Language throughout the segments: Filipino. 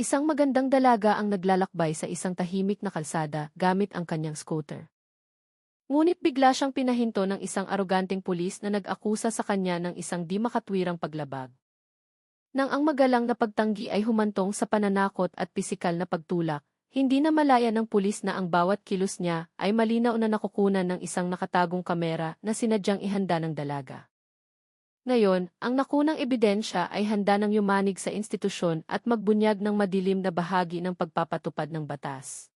Isang magandang dalaga ang naglalakbay sa isang tahimik na kalsada gamit ang kanyang scooter. Ngunit bigla siyang pinahinto ng isang aroganteng pulis na nag-akusa sa kanya ng isang di makatwirang paglabag. Nang ang magalang na pagtanggi ay humantong sa pananakot at pisikal na pagtulak, hindi na malaya ng pulis na ang bawat kilos niya ay malinaw na nakukunan ng isang nakatagong kamera na sinadyang ihanda ng dalaga. Ngayon, ang nakunang ebidensya ay handa ng yumanig sa institusyon at magbunyag ng madilim na bahagi ng pagpapatupad ng batas.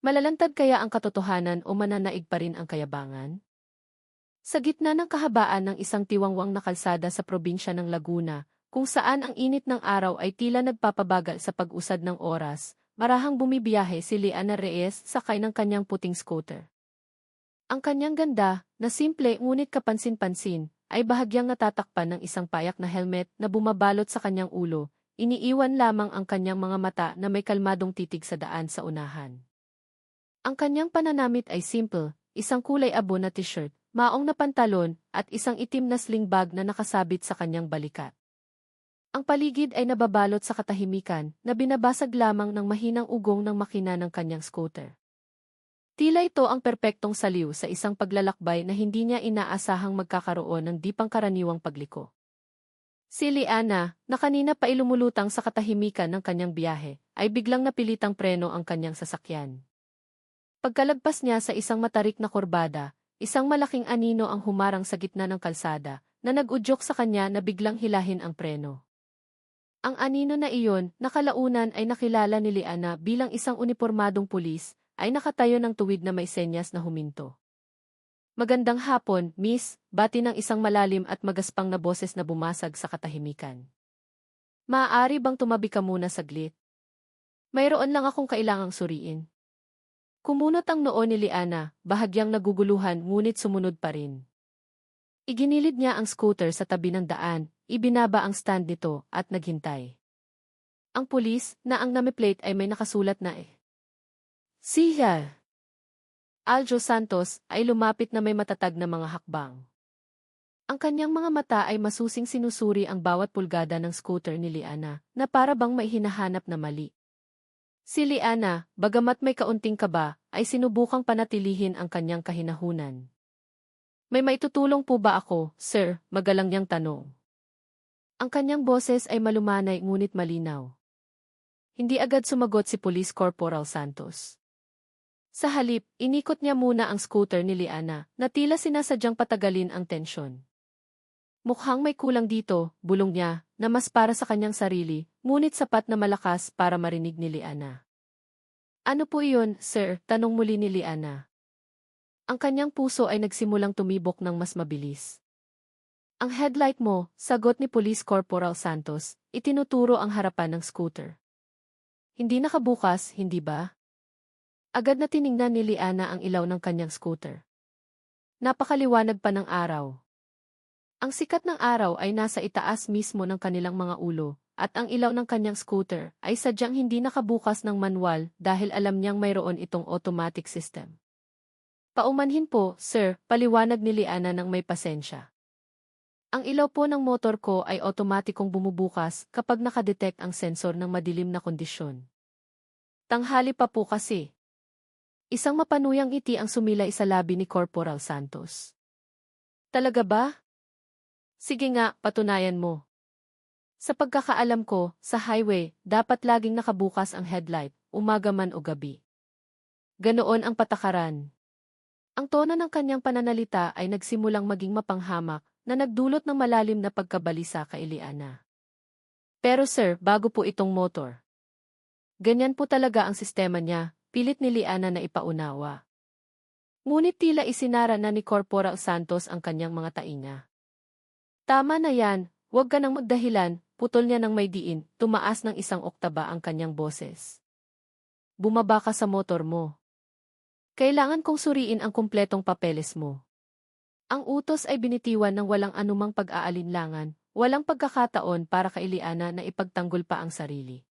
Malalantad kaya ang katotohanan o mananaig pa rin ang kayabangan? Sa gitna ng kahabaan ng isang tiwangwang na kalsada sa probinsya ng Laguna, kung saan ang init ng araw ay tila nagpapabagal sa pag-usad ng oras, marahang bumibiyahe si Liana Reyes sakay ng kanyang puting scooter. Ang kanyang ganda, na simple ngunit kapansin-pansin, ay bahagyang natatakpan ng isang payak na helmet na bumabalot sa kanyang ulo, iniiwan lamang ang kanyang mga mata na may kalmadong titig sa daan sa unahan. Ang kanyang pananamit ay simple, isang kulay abo na t-shirt, maong na pantalon, at isang itim na sling bag na nakasabit sa kanyang balikat. Ang paligid ay nababalot sa katahimikan na binabasag lamang ng mahinang ugong ng makina ng kanyang scooter. Tila ito ang perpektong saliw sa isang paglalakbay na hindi niya inaasahang magkakaroon ng di pangkaraniwang pagliko. Si Liana, na kanina pa ilumulutang sa katahimikan ng kanyang biyahe, ay biglang napilitang preno ang kanyang sasakyan. Pagkalagpas niya sa isang matarik na kurbada, isang malaking anino ang humarang sa gitna ng kalsada, na nag-udyok sa kanya na biglang hilahin ang preno. Ang anino na iyon, nakalaunan ay nakilala ni Liana bilang isang unipormadong pulis, ay nakatayo ng tuwid na may senyas na huminto. "Magandang hapon, miss," bati ng isang malalim at magaspang na boses na bumasag sa katahimikan. "Maaari bang tumabi ka muna saglit? Mayroon lang akong kailangang suriin." Kumunot ang noo ni Liana, bahagyang naguguluhan ngunit sumunod pa rin. Iginilid niya ang scooter sa tabi ng daan, ibinaba ang stand nito at naghintay. Ang pulis, na ang number plate ay may nakasulat na Siya Aljo Santos, ay lumapit na may matatag na mga hakbang. Ang kanyang mga mata ay masusing sinusuri ang bawat pulgada ng scooter ni Liana, na para bang may hinahanap na mali. Si Liana, bagamat may kaunting kaba, ay sinubukang panatilihin ang kanyang kahinahunan. "May maitutulong po ba ako, sir?" magalang niyang tanong. Ang kanyang boses ay malumanay ngunit malinaw. Hindi agad sumagot si Police Corporal Santos. Sa halip, inikot niya muna ang scooter ni Liana, na tila sinasadyang patagalin ang tensyon. "Mukhang may kulang dito," bulong niya, na mas para sa kanyang sarili, ngunit sapat na malakas para marinig ni Liana. "Ano po iyon, sir?" tanong muli ni Liana. Ang kanyang puso ay nagsimulang tumibok ng mas mabilis. "Ang headlight mo," sagot ni Police Corporal Santos, itinuturo ang harapan ng scooter. "Hindi nakabukas, hindi ba?" Agad na tiningnan ni Liana ang ilaw ng kanyang scooter. Napakaliwanag pa ng araw. Ang sikat ng araw ay nasa itaas mismo ng kanilang mga ulo, at ang ilaw ng kanyang scooter ay sadyang hindi nakabukas ng manual dahil alam niyang mayroon itong automatic system. "Paumanhin po, sir," paliwanag ni Liana ng may pasensya. "Ang ilaw po ng motor ko ay otomatikong bumubukas kapag nakadetect ang sensor ng madilim na kondisyon." "Tanghali pa po kasi." Isang mapanuyang ngiti ang sumilay sa labi ni Corporal Santos. "Talaga ba? Sige nga, patunayan mo." "Sa pagkakaalam ko, sa highway, dapat laging nakabukas ang headlight, umaga man o gabi. Ganoon ang patakaran." Ang tono ng kanyang pananalita ay nagsimulang maging mapanghamak, na nagdulot ng malalim na pagkabalisa kay Liana. "Pero sir, bago po itong motor. Ganyan po talaga ang sistema niya," pilit ni Liana na ipaunawa. Ngunit tila isinara na ni Corporal Santos ang kanyang mga tainga. "Tama na yan, huwag ka nang magdahilan," putol niya ng may diin, tumaas ng isang oktaba ang kanyang boses. "Bumaba ka sa motor mo. Kailangan kong suriin ang kumpletong papeles mo." Ang utos ay binitiwan ng walang anumang pag-aalinlangan, walang pagkakataon para kay Liana na ipagtanggol pa ang sarili.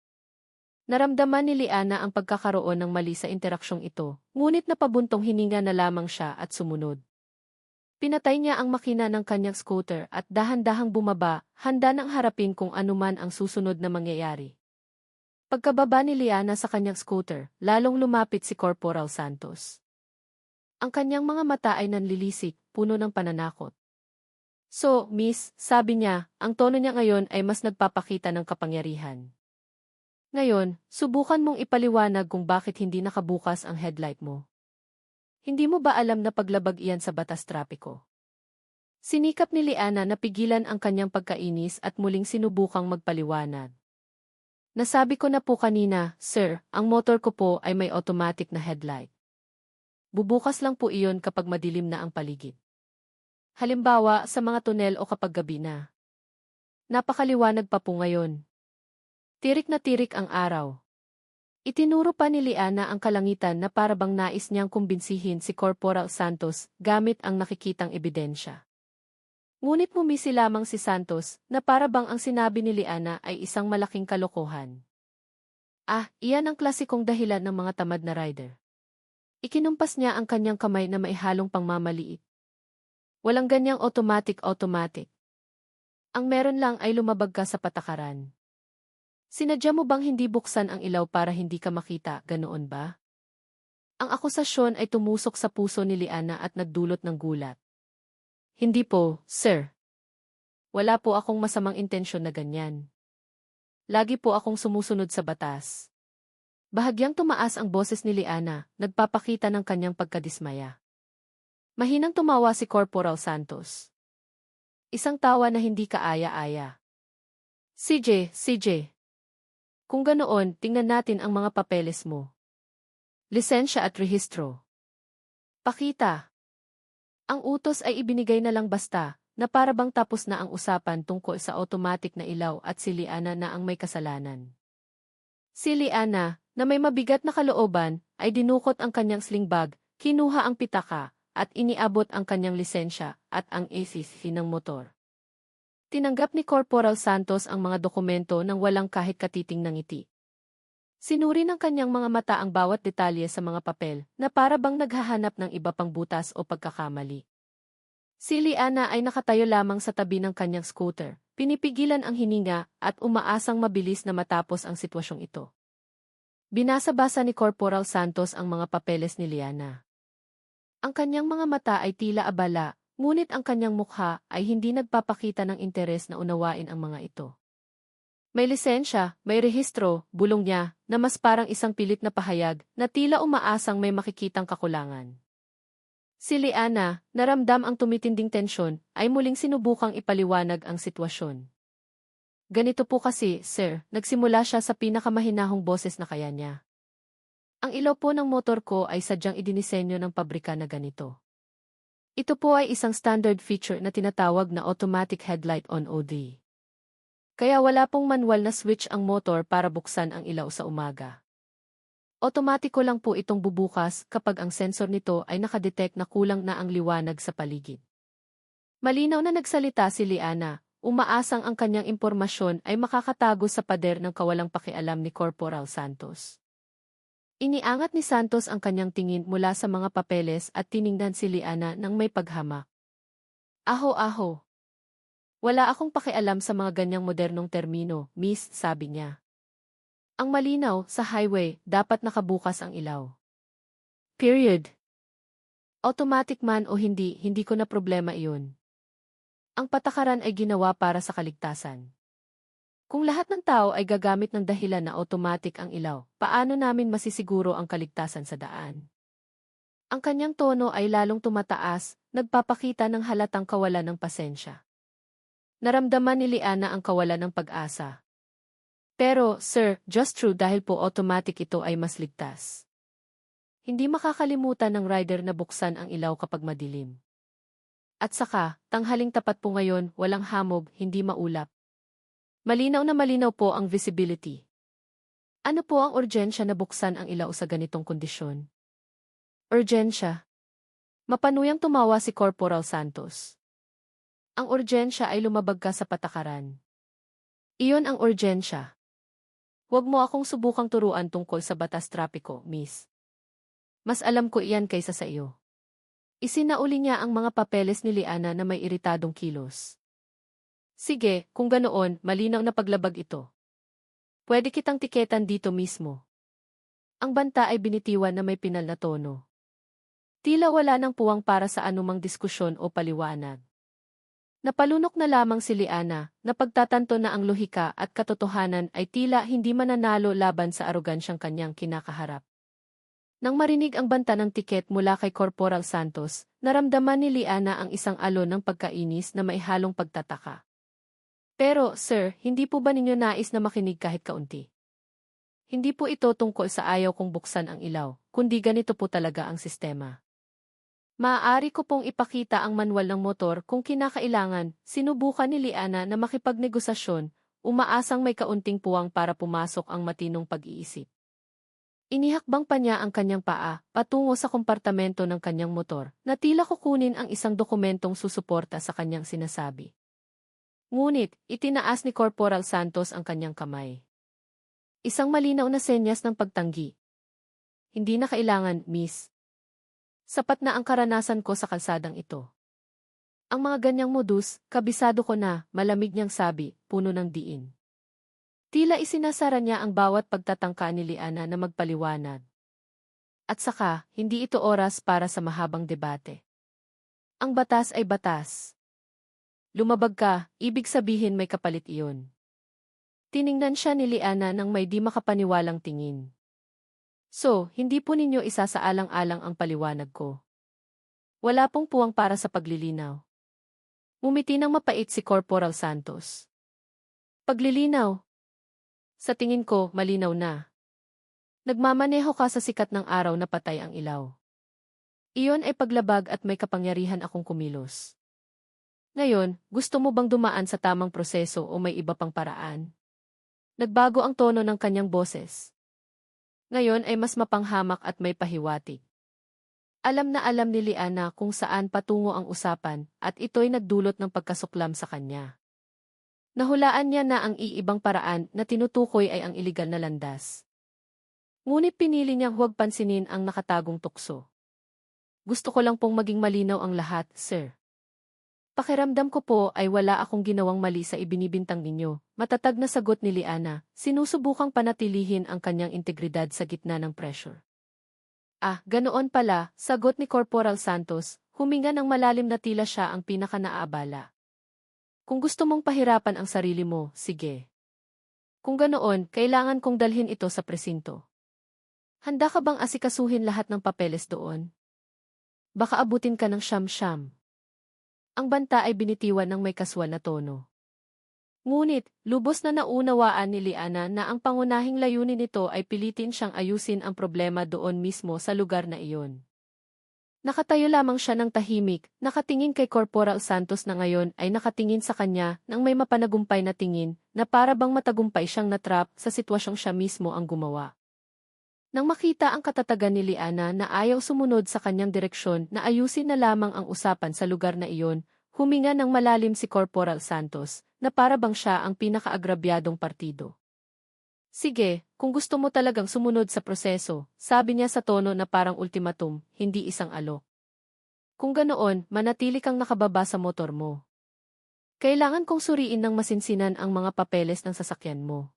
Naramdaman ni Liana ang pagkakaroon ng mali sa interaksyong ito, ngunit napabuntong hininga na lamang siya at sumunod. Pinatay niya ang makina ng kanyang scooter at dahan-dahang bumaba, handa nang harapin kung anuman ang susunod na mangyayari. Pagkababa ni Liana sa kanyang scooter, lalong lumapit si Corporal Santos. Ang kanyang mga mata ay nanlilisik, puno ng pananakot. So, miss, sabi niya, ang tono niya ngayon ay mas nagpapakita ng kapangyarihan. Ngayon, subukan mong ipaliwanag kung bakit hindi nakabukas ang headlight mo. Hindi mo ba alam na paglabag iyan sa batas trapiko? Sinikap ni Liana na pigilan ang kanyang pagkainis at muling sinubukang magpaliwanag. Nasabi ko na po kanina, sir, ang motor ko po ay may automatic na headlight. Bubukas lang po iyon kapag madilim na ang paligid. Halimbawa, sa mga tunel o kapag gabi na. Napakaliwanag pa po ngayon. Tirik na tirik ang araw. Itinuro pa ni Liana ang kalangitan na parabang nais niyang kumbinsihin si Corporal Santos gamit ang nakikitang ebidensya. Ngunit bumisi lamang si Santos na parabang ang sinabi ni Liana ay isang malaking kalokohan. Iyan ang klasikong dahilan ng mga tamad na rider. Ikinumpas niya ang kanyang kamay na maihalong pangmamaliit. Walang ganyang automatic. Ang meron lang ay lumabag ka sa patakaran. Sinadya mo bang hindi buksan ang ilaw para hindi ka makita, ganoon ba? Ang akusasyon ay tumusok sa puso ni Liana at nagdulot ng gulat. Hindi po, sir. Wala po akong masamang intensyon na ganyan. Lagi po akong sumusunod sa batas. Bahagyang tumaas ang boses ni Liana, nagpapakita ng kanyang pagkadismaya. Mahinang tumawa si Corporal Santos. Isang tawa na hindi kaaya-aya. CJ. Kung ganoon, tingnan natin ang mga papeles mo. Lisensya at rehistro. Pakita. Ang utos ay ibinigay na lang basta, na parabang tapos na ang usapan tungkol sa automatic na ilaw at si Liana na ang may kasalanan. Si Liana, na may mabigat na kalooban, ay dinukot ang kanyang sling bag, kinuha ang pitaka, at iniabot ang kanyang lisensya at ang ACC ng motor. Tinanggap ni Corporal Santos ang mga dokumento nang walang kahit katiting ng ngiti. Sinuri ng kanyang mga mata ang bawat detalye sa mga papel na parabang naghahanap ng iba pang butas o pagkakamali. Si Liana ay nakatayo lamang sa tabi ng kanyang scooter, pinipigilan ang hininga at umaasang mabilis na matapos ang sitwasyong ito. Binasa-basa ni Corporal Santos ang mga papeles ni Liana. Ang kanyang mga mata ay tila abala, ngunit ang kanyang mukha ay hindi nagpapakita ng interes na unawain ang mga ito. May lisensya, may rehistro, bulong niya, na mas parang isang pilit na pahayag na tila umaasang may makikitang kakulangan. Si Liana, naramdam ang tumitinding tensyon, ay muling sinubukang ipaliwanag ang sitwasyon. Ganito po kasi, sir, nagsimula siya sa pinakamahinahong boses na kaya niya. Ang ilaw po ng motor ko ay sadyang idinisenyo ng pabrika na ganito. Ito po ay isang standard feature na tinatawag na automatic headlight on OD. Kaya wala pong manual na switch ang motor para buksan ang ilaw sa umaga. Otomatiko lang po itong bubukas kapag ang sensor nito ay nakadetect na kulang na ang liwanag sa paligid. Malinaw na nagsalita si Liana, umaasang ang kanyang impormasyon ay makakatago sa pader ng kawalang pakialam ni Corporal Santos. Iniangat ni Santos ang kanyang tingin mula sa mga papeles at tiningnan si Liana ng may paghamak. Aho. Wala akong pakialam sa mga ganyang modernong termino, miss, sabi niya. Ang malinaw, sa highway, dapat nakabukas ang ilaw. Period. Automatic man o hindi ko na problema iyon. Ang patakaran ay ginawa para sa kaligtasan. Kung lahat ng tao ay gagamit ng dahilan na automatic ang ilaw, paano namin masisiguro ang kaligtasan sa daan? Ang kanyang tono ay lalong tumataas, nagpapakita ng halatang kawalan ng pasensya. Naramdaman ni Liana ang kawalan ng pag-asa. Pero, sir, just true dahil po automatic ito ay mas ligtas. Hindi makakalimutan ng rider na buksan ang ilaw kapag madilim. At saka, tanghaling tapat po ngayon, walang hamog, hindi maulap. Malinaw na malinaw po ang visibility. Ano po ang urgensya na buksan ang ilaw sa ganitong kondisyon? Urgensya. Mapanuyang tumawa si Corporal Santos. Ang urgensya ay lumabag ka sa patakaran. Iyon ang urgensya. Huwag mo akong subukang turuan tungkol sa batas trapiko, miss. Mas alam ko iyan kaysa sa iyo. Isinauli niya ang mga papeles ni Liana na may iritadong kilos. Sige, kung ganoon, malinaw na paglabag ito. Pwede kitang tiketan dito mismo. Ang banta ay binitiwan na may pinal na tono. Tila wala ng puwang para sa anumang diskusyon o paliwanag. Napalunok na lamang si Liana, na pagtatanto na ang lohika at katotohanan ay tila hindi mananalo laban sa arogansyang kanyang kinakaharap. Nang marinig ang banta ng tiket mula kay Corporal Santos, naramdaman ni Liana ang isang alon ng pagkainis na may halong pagtataka. Pero, sir, hindi po ba ninyo nais na makinig kahit kaunti? Hindi po ito tungkol sa ayaw kong buksan ang ilaw, kundi ganito po talaga ang sistema. Maaari ko pong ipakita ang manual ng motor kung kinakailangan. Sinubukan ni Liana na makipagnegosasyon, umaasang may kaunting puwang para pumasok ang matinong pag-iisip. Inihakbang pa niya ang kanyang paa, patungo sa kompartamento ng kanyang motor, na tila kukunin ang isang dokumentong susuporta sa kanyang sinasabi. Ngunit, itinaas ni Corporal Santos ang kanyang kamay. Isang malinaw na senyas ng pagtanggi. Hindi na kailangan, miss. Sapat na ang karanasan ko sa kalsadang ito. Ang mga ganyang modus, kabisado ko na, malamig niyang sabi, puno ng diin. Tila isinasara niya ang bawat pagtatangka ni Liana na magpaliwanag. At saka, hindi ito oras para sa mahabang debate. Ang batas ay batas. Lumabag ka, ibig sabihin may kapalit iyon. Tiningnan siya ni Liana nang may di makapaniwalang tingin. So, hindi po ninyo isasaalang-alang ang paliwanag ko. Wala pong puwang para sa paglilinaw. Ngumiti ng mapait si Corporal Santos. Paglilinaw? Sa tingin ko, malinaw na. Nagmamaneho ka sa sikat ng araw na patay ang ilaw. Iyon ay paglabag at may kapangyarihan akong kumilos. Ngayon, gusto mo bang dumaan sa tamang proseso o may iba pang paraan? Nagbago ang tono ng kanyang boses. Ngayon ay mas mapanghamak at may pahiwatig. Alam na alam ni Liana kung saan patungo ang usapan at ito'y nagdulot ng pagkasuklam sa kanya. Nahulaan niya na ang iibang paraan na tinutukoy ay ang iligal na landas. Ngunit pinili niyang huwag pansinin ang nakatagong tukso. Gusto ko lang pong maging malinaw ang lahat, sir. Pakiramdam ko po ay wala akong ginawang mali sa ibinibintang ninyo. Matatag na sagot ni Liana, sinusubukang panatilihin ang kanyang integridad sa gitna ng pressure. Ah, ganoon pala, sagot ni Corporal Santos, huminga ng malalim na tila siya ang pinaka-naaabala. Kung gusto mong pahirapan ang sarili mo, sige. Kung ganoon, kailangan kong dalhin ito sa presinto. Handa ka bang asikasuhin lahat ng papeles doon? Baka abutin ka ng siyam-siyam. Ang banta ay binitiwan ng may kaswal na tono. Ngunit, lubos na naunawaan ni Liana na ang pangunahing layunin nito ay pilitin siyang ayusin ang problema doon mismo sa lugar na iyon. Nakatayo lamang siya ng tahimik, nakatingin kay Corporal Santos na ngayon ay nakatingin sa kanya nang may mapanagumpay na tingin na para bang matagumpay siyang natrap sa sitwasyong siya mismo ang gumawa. Nang makita ang katatagan ni Liana na ayaw sumunod sa kanyang direksyon na ayusin na lamang ang usapan sa lugar na iyon, huminga ng malalim si Corporal Santos, na para bang siya ang pinakaagrabyadong partido. Sige, kung gusto mo talagang sumunod sa proseso, sabi niya sa tono na parang ultimatum, hindi isang alok. Kung ganoon, manatili kang nakababa sa motor mo. Kailangan kong suriin ng masinsinan ang mga papeles ng sasakyan mo.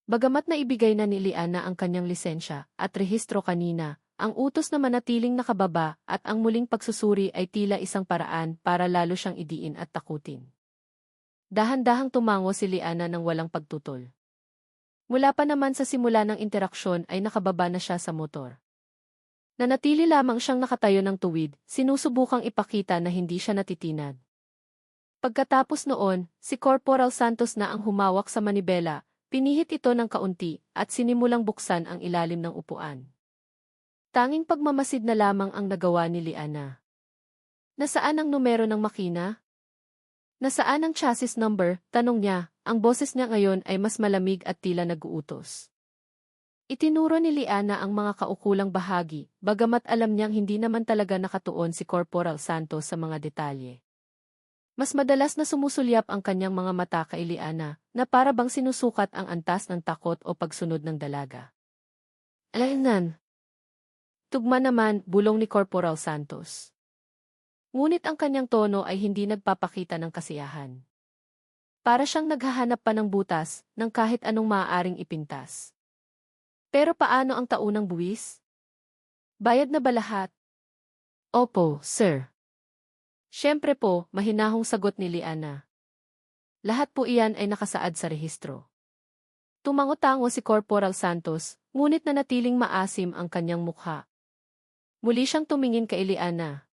Bagamat naibigay na ni Liana ang kanyang lisensya at rehistro kanina, ang utos na manatiling nakababa at ang muling pagsusuri ay tila isang paraan para lalo siyang idiin at takutin. Dahan-dahang tumango si Liana ng walang pagtutol. Mula pa naman sa simula ng interaksyon ay nakababa na siya sa motor. Nanatili lamang siyang nakatayo ng tuwid, sinusubukang ipakita na hindi siya natitinag. Pagkatapos noon, si Corporal Santos na ang humawak sa manibela. Pinihit ito ng kaunti at sinimulang buksan ang ilalim ng upuan. Tanging pagmamasid na lamang ang nagawa ni Liana. Nasaan ang numero ng makina? Nasaan ang chassis number? Tanong niya, ang boses niya ngayon ay mas malamig at tila nag-uutos. Itinuro ni Liana ang mga kaukulang bahagi, bagamat alam niyang hindi naman talaga nakatuon si Corporal Santos sa mga detalye. Mas madalas na sumusulyap ang kanyang mga mata kay Liana, na para bang sinusukat ang antas ng takot o pagsunod ng dalaga. Alainan. Tugma naman, bulong ni Corporal Santos. Ngunit ang kanyang tono ay hindi nagpapakita ng kasiyahan. Para siyang naghahanap pa ng butas ng kahit anong maaaring ipintas. Pero paano ang taunang buwis? Bayad na ba lahat? Opo, sir. Siyempre po, mahinahong sagot ni Liana. Lahat po iyan ay nakasaad sa rehistro. Tumango-tango si Corporal Santos, ngunit nanatiling maasim ang kanyang mukha. Muli siyang tumingin kay Liana.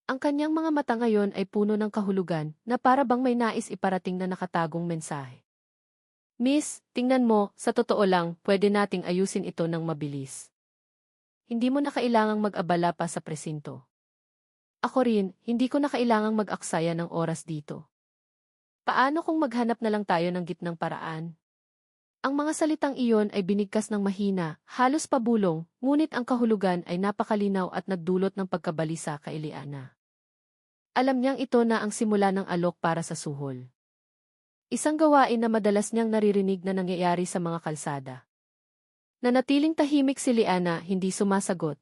Ang kanyang mga mata ngayon ay puno ng kahulugan na para bang may nais iparating na nakatagong mensahe. Miss, tingnan mo, sa totoo lang, pwede nating ayusin ito ng mabilis. Hindi mo na kailangang mag-abala pa sa presinto. Ako rin, hindi ko na kailangang mag-aksaya ng oras dito. Paano kung maghanap na lang tayo ng gitnang paraan? Ang mga salitang iyon ay binigkas ng mahina, halos pabulong, ngunit ang kahulugan ay napakalinaw at nagdulot ng pagkabalisa kay Liana. Alam niyang ito na ang simula ng alok para sa suhol. Isang gawain na madalas niyang naririnig na nangyayari sa mga kalsada. Nanatiling tahimik si Liana, hindi sumasagot.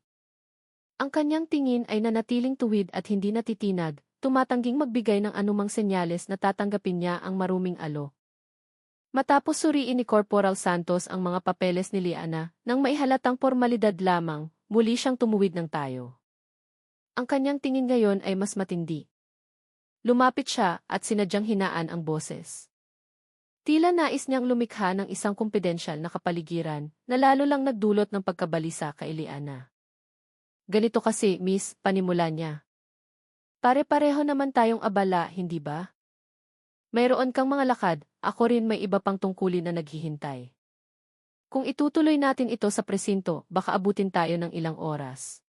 Ang kanyang tingin ay nanatiling tuwid at hindi natitinag, tumatangging magbigay ng anumang senyales na tatanggapin niya ang maruming alok. Matapos suriin ni Corporal Santos ang mga papeles ni Liana, nang maihalatang formalidad lamang, muli siyang tumuwid ng tayo. Ang kanyang tingin ngayon ay mas matindi. Lumapit siya at sinadyang hinaan ang boses. Tila nais niyang lumikha ng isang kumpidensyal na kapaligiran na lalo lang nagdulot ng pagkabalisa kay Liana. Ganito kasi, miss, panimula niya. Pare-pareho naman tayong abala, hindi ba? Mayroon kang mga lakad, ako rin may iba pang tungkulin na naghihintay. Kung itutuloy natin ito sa presinto, baka abutin tayo ng ilang oras.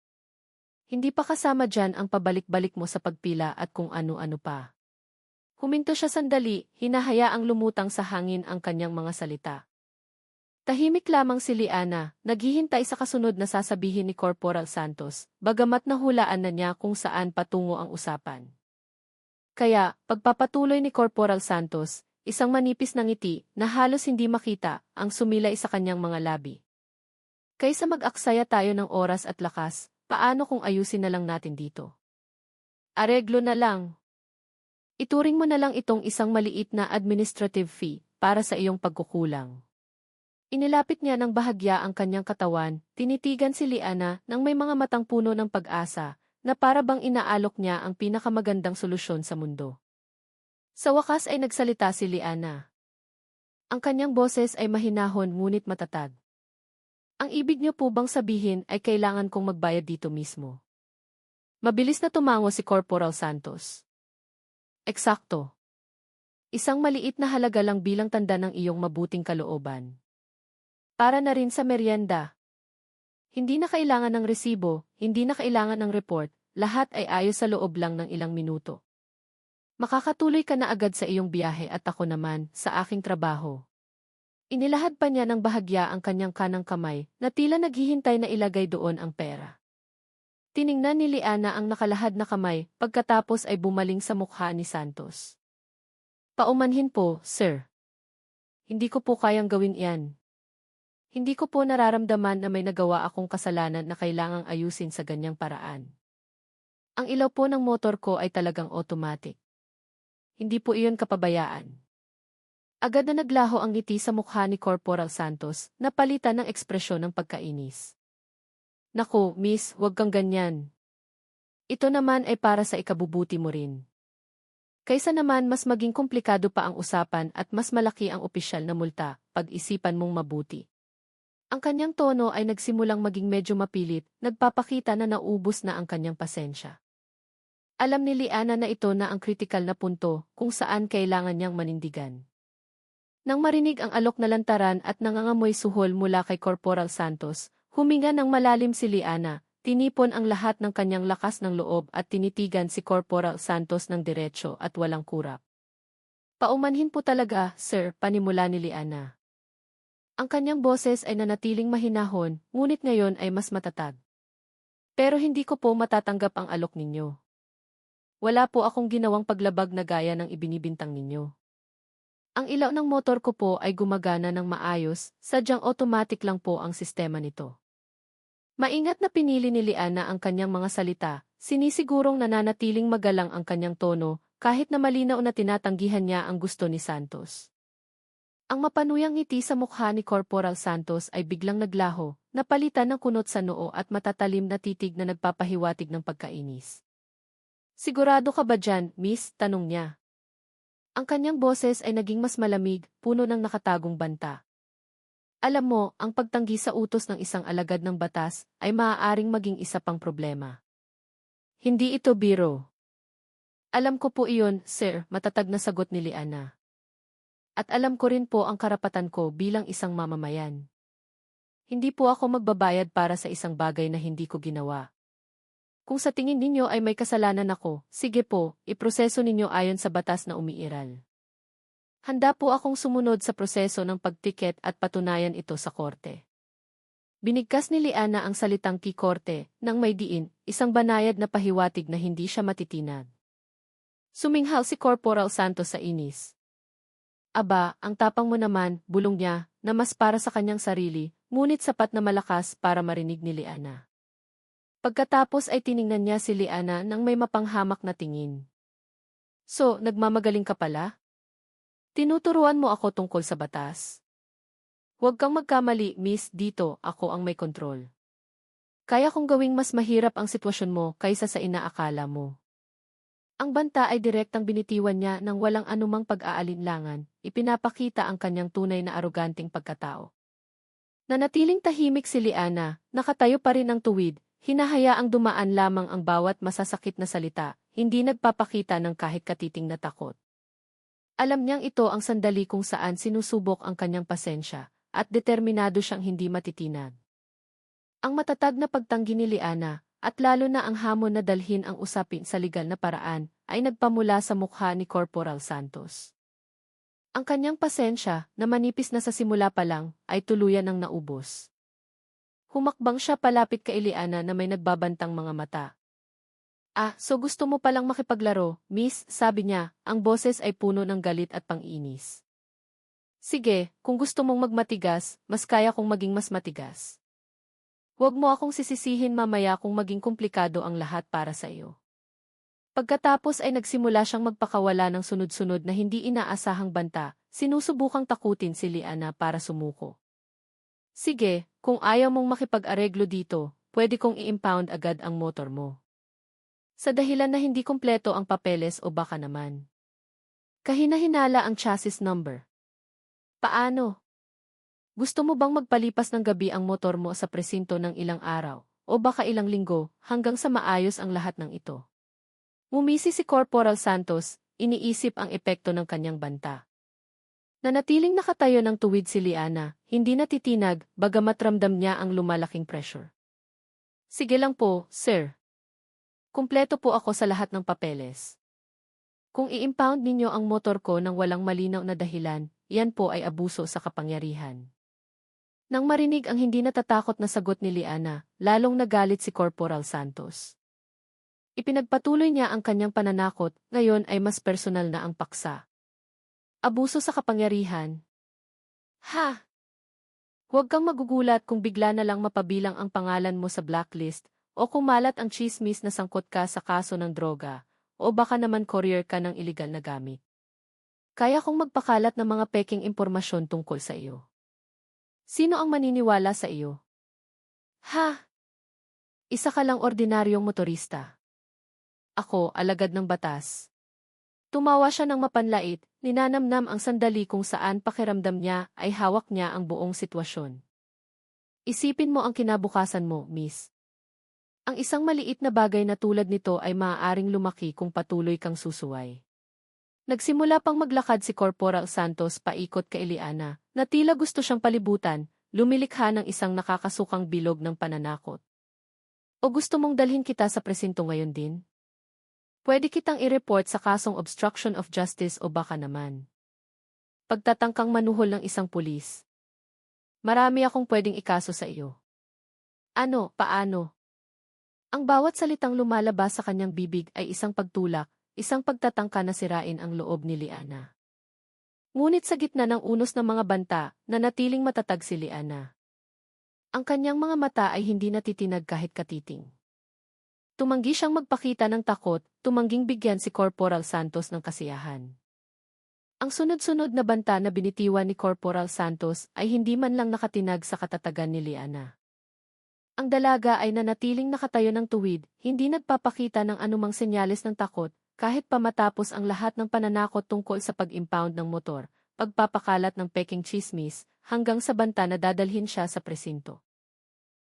Hindi pa kasama dyan ang pabalik-balik mo sa pagpila at kung ano-ano pa. Huminto siya sandali, hinahayaang lumutang sa hangin ang kanyang mga salita. Tahimik lamang si Liana, naghihintay sa kasunod na sasabihin ni Corporal Santos, bagamat nahulaan na niya kung saan patungo ang usapan. Kaya, pagpapatuloy ni Corporal Santos, isang manipis na ngiti na halos hindi makita ang sumilay sa kanyang mga labi. Kaysa mag-aksaya tayo ng oras at lakas, paano kung ayusin na lang natin dito? Areglo na lang. Ituring mo na lang itong isang maliit na administrative fee para sa iyong pagkukulang. Inilapit niya ng bahagya ang kanyang katawan, tinitigan si Liana nang may mga matang puno ng pag-asa, na para bang inaalok niya ang pinakamagandang solusyon sa mundo. Sa wakas ay nagsalita si Liana. Ang kanyang boses ay mahinahon ngunit matatag. Ang ibig niyo po bang sabihin ay kailangan kong magbayad dito mismo? Mabilis na tumango si Corporal Santos. Eksakto. Isang maliit na halaga lang bilang tanda ng iyong mabuting kalooban. Para na rin sa merienda. Hindi na kailangan ng resibo, hindi na kailangan ng report, lahat ay ayos sa loob lang ng ilang minuto. Makakatuloy ka na agad sa iyong biyahe at ako naman, sa aking trabaho. Inilahad pa niya ng bahagya ang kanyang kanang kamay, na tila naghihintay na ilagay doon ang pera. Tiningnan ni Liana ang nakalahad na kamay, pagkatapos ay bumaling sa mukha ni Santos. Paumanhin po, sir. Hindi ko po kayang gawin iyan. Hindi ko po nararamdaman na may nagawa akong kasalanan na kailangang ayusin sa ganyang paraan. Ang ilaw po ng motor ko ay talagang automatic. Hindi po iyon kapabayaan. Agad na naglaho ang ngiti sa mukha ni Corporal Santos, na palitan ng ekspresyon ng pagkainis. Naku, miss, huwag kang ganyan. Ito naman ay para sa ikabubuti mo rin. Kaysa naman mas maging komplikado pa ang usapan at mas malaki ang opisyal na multa, pag-isipan mong mabuti. Ang kanyang tono ay nagsimulang maging medyo mapilit, nagpapakita na naubos na ang kanyang pasensya. Alam ni Liana na ito na ang kritikal na punto kung saan kailangan niyang manindigan. Nang marinig ang alok na lantaran at nangangamoy suhol mula kay Corporal Santos, huminga ng malalim si Liana, tinipon ang lahat ng kanyang lakas ng loob at tinitigan si Corporal Santos ng diretso at walang kurap. Paumanhin po talaga, sir, panimula ni Liana. Ang kanyang boses ay nanatiling mahinahon, ngunit ngayon ay mas matatag. Pero hindi ko po matatanggap ang alok ninyo. Wala po akong ginawang paglabag na gaya ng ibinibintang ninyo. Ang ilaw ng motor ko po ay gumagana ng maayos, sadyang automatic lang po ang sistema nito. Maingat na pinili ni Liana ang kanyang mga salita, sinisigurong nananatiling magalang ang kanyang tono, kahit na malinaw na tinatanggihan niya ang gusto ni Santos. Ang mapanuyang ngiti sa mukha ni Corporal Santos ay biglang naglaho, napalitan ng kunot sa noo at matatalim na titig na nagpapahiwatig ng pagkainis. "Sigurado ka ba dyan, miss?" tanong niya. Ang kanyang boses ay naging mas malamig, puno ng nakatagong banta. "Alam mo, ang pagtanggi sa utos ng isang alagad ng batas ay maaaring maging isa pang problema. Hindi ito biro." "Alam ko po iyon, sir," matatag na sagot ni Liana. "At alam ko rin po ang karapatan ko bilang isang mamamayan. Hindi po ako magbabayad para sa isang bagay na hindi ko ginawa. Kung sa tingin ninyo ay may kasalanan ako, sige po, iproseso ninyo ayon sa batas na umiiral. Handa po akong sumunod sa proseso ng pagtiket at patunayan ito sa korte." Binigkas ni Liana ang salitang kikorte, nang may diin, isang banayad na pahiwatig na hindi siya matitinag. Suminghal si Corporal Santos sa inis. "Aba, ang tapang mo naman," bulong niya, na mas para sa kanyang sarili, ngunit sapat na malakas para marinig ni Liana. Pagkatapos ay tiningnan niya si Liana nang may mapanghamak na tingin. "So, nagmamagaling ka pala? Tinuturuan mo ako tungkol sa batas?" "Huwag kang magkamali, miss, dito, ako ang may kontrol. Kaya kong gawing mas mahirap ang sitwasyon mo kaysa sa inaakala mo." Ang banta ay direktang binitiwan niya nang walang anumang pag-aalinlangan, ipinapakita ang kanyang tunay na aroganting pagkatao. Nanatiling tahimik si Liana, nakatayo pa rin ang tuwid, hinahayaang dumaan lamang ang bawat masasakit na salita, hindi nagpapakita ng kahit katiting na takot. Alam niyang ito ang sandali kung saan sinusubok ang kanyang pasensya, at determinado siyang hindi matitinag. Ang matatag na pagtanggi ni Liana, at lalo na ang hamon na dalhin ang usapin sa legal na paraan, ay nagpamula sa mukha ni Corporal Santos. Ang kanyang pasensya, na manipis na sa simula pa lang, ay tuluyan ng naubos. Humakbang siya palapit kay Liana na may nagbabantang mga mata. "Ah, so gusto mo palang makipaglaro, miss," sabi niya, ang boses ay puno ng galit at pang-inis. "Sige, kung gusto mong magmatigas, mas kaya kong maging mas matigas. Huwag mo akong sisisihin mamaya kung maging komplikado ang lahat para sa iyo." Pagkatapos ay nagsimula siyang magpakawala ng sunod-sunod na hindi inaasahang banta, sinusubukang takutin si Liana para sumuko. "Sige, kung ayaw mong makipag-areglo dito, pwede kong i-impound agad ang motor mo. Sa dahilan na hindi kumpleto ang papeles o baka naman. Kahina-hinala ang chassis number. Paano? Gusto mo bang magpalipas ng gabi ang motor mo sa presinto ng ilang araw, o baka ilang linggo, hanggang sa maayos ang lahat ng ito?" Ngumisi si Corporal Santos, iniisip ang epekto ng kanyang banta. Nanatiling nakatayo ng tuwid si Liana, hindi natitinag, bagamat ramdam niya ang lumalaking pressure. "Sige lang po, sir. Kumpleto po ako sa lahat ng papeles. Kung i-impound ninyo ang motor ko nang walang malinaw na dahilan, iyan po ay abuso sa kapangyarihan." Nang marinig ang hindi natatakot na sagot ni Liana, lalong nagalit si Corporal Santos. Ipinagpatuloy niya ang kanyang pananakot, ngayon ay mas personal na ang paksa. "Abuso sa kapangyarihan? Ha? Huwag kang magugulat kung bigla na lang mapabilang ang pangalan mo sa blacklist, o kumalat ang chismis na sangkot ka sa kaso ng droga, o baka naman courier ka ng iligal na gamit. Kaya kong magpakalat ng mga peking impormasyon tungkol sa iyo. Sino ang maniniwala sa iyo? Ha? Isa ka lang ordinaryong motorista. Ako, alagad ng batas." Tumawa siya ng mapanlait, ninanamnam ang sandali kung saan pakiramdam niya ay hawak niya ang buong sitwasyon. "Isipin mo ang kinabukasan mo, miss. Ang isang maliit na bagay na tulad nito ay maaaring lumaki kung patuloy kang susuway." Nagsimula pang maglakad si Corporal Santos paikot kay Liana, na tila gusto siyang palibutan, lumilikha ng isang nakakasukang bilog ng pananakot. "O gusto mong dalhin kita sa presinto ngayon din? Pwede kitang i-report sa kasong obstruction of justice o baka naman pagtatangkang manuhol ng isang pulis. Marami akong pwedeng ikaso sa iyo." "Ano, paano?" Ang bawat salitang lumalabas sa kanyang bibig ay isang pagtulak, isang pagtatangka na sirain ang loob ni Liana. Ngunit sa gitna ng unos ng mga banta, nanatiling matatag si Liana. Ang kanyang mga mata ay hindi natitinag kahit katiting. Tumanggi siyang magpakita ng takot, tumangging bigyan si Corporal Santos ng kasiyahan. Ang sunod-sunod na banta na binitiwan ni Corporal Santos ay hindi man lang nakatinag sa katatagan ni Liana. Ang dalaga ay nanatiling nakatayo ng tuwid, hindi nagpapakita ng anumang senyales ng takot, kahit pa matapos ang lahat ng pananakot tungkol sa pag-impound ng motor, pagpapakalat ng peking chismis, hanggang sa banta na dadalhin siya sa presinto.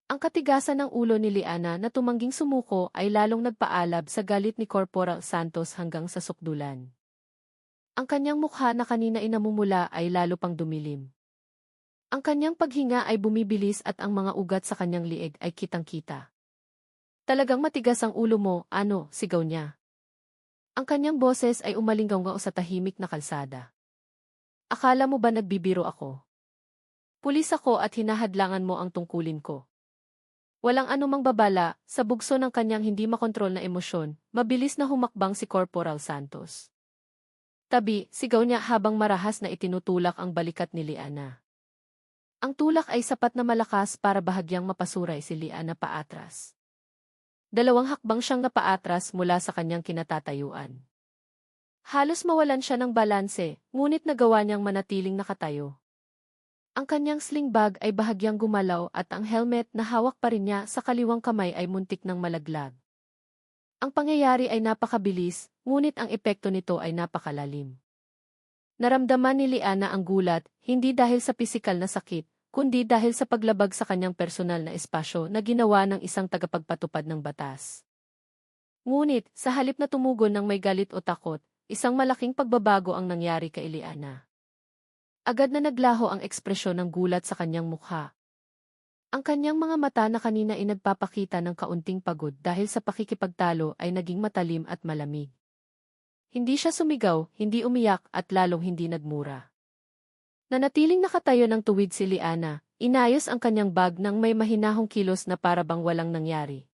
Ang katigasan ng ulo ni Liana na tumangging sumuko ay lalong nagpaalab sa galit ni Corporal Santos hanggang sa sukdulan. Ang kanyang mukha na kanina inamumula ay lalo pang dumilim. Ang kanyang paghinga ay bumibilis at ang mga ugat sa kanyang liig ay kitang-kita. Talagang matigas ang ulo mo, ano, sigaw niya. Ang kanyang boses ay umalinggaw sa tahimik na kalsada. Akala mo ba nagbibiro ako? Pulis ako at hinahadlangan mo ang tungkulin ko. Walang anumang babala, sa bugso ng kanyang hindi makontrol na emosyon, mabilis na humakbang si Corporal Santos. Tabi, sigaw niya habang marahas na itinutulak ang balikat ni Liana. Ang tulak ay sapat na malakas para bahagyang mapasuray si Liana paatras. 2 hakbang siyang napaatras mula sa kanyang kinatatayuan. Halos mawalan siya ng balanse, ngunit nagawa niyang manatiling nakatayo. Ang kanyang sling bag ay bahagyang gumalaw at ang helmet na hawak pa rin niya sa kaliwang kamay ay muntik ng malaglag. Ang pangyayari ay napakabilis, ngunit ang epekto nito ay napakalalim. Naramdaman ni Liana ang gulat, hindi dahil sa pisikal na sakit, kundi dahil sa paglabag sa kanyang personal na espasyo na ginawa ng isang tagapagpatupad ng batas. Ngunit, sa halip na tumugon ng may galit o takot, isang malaking pagbabago ang nangyari kay Liana. Agad na naglaho ang ekspresyon ng gulat sa kanyang mukha. Ang kanyang mga mata na kanina ay nagpapakita ng kaunting pagod dahil sa pakikipagtalo ay naging matalim at malamig. Hindi siya sumigaw, hindi umiyak at lalong hindi nagmura. Nanatiling nakatayo ng tuwid si Liana, inayos ang kanyang bag nang may mahinahong kilos na para bang walang nangyari.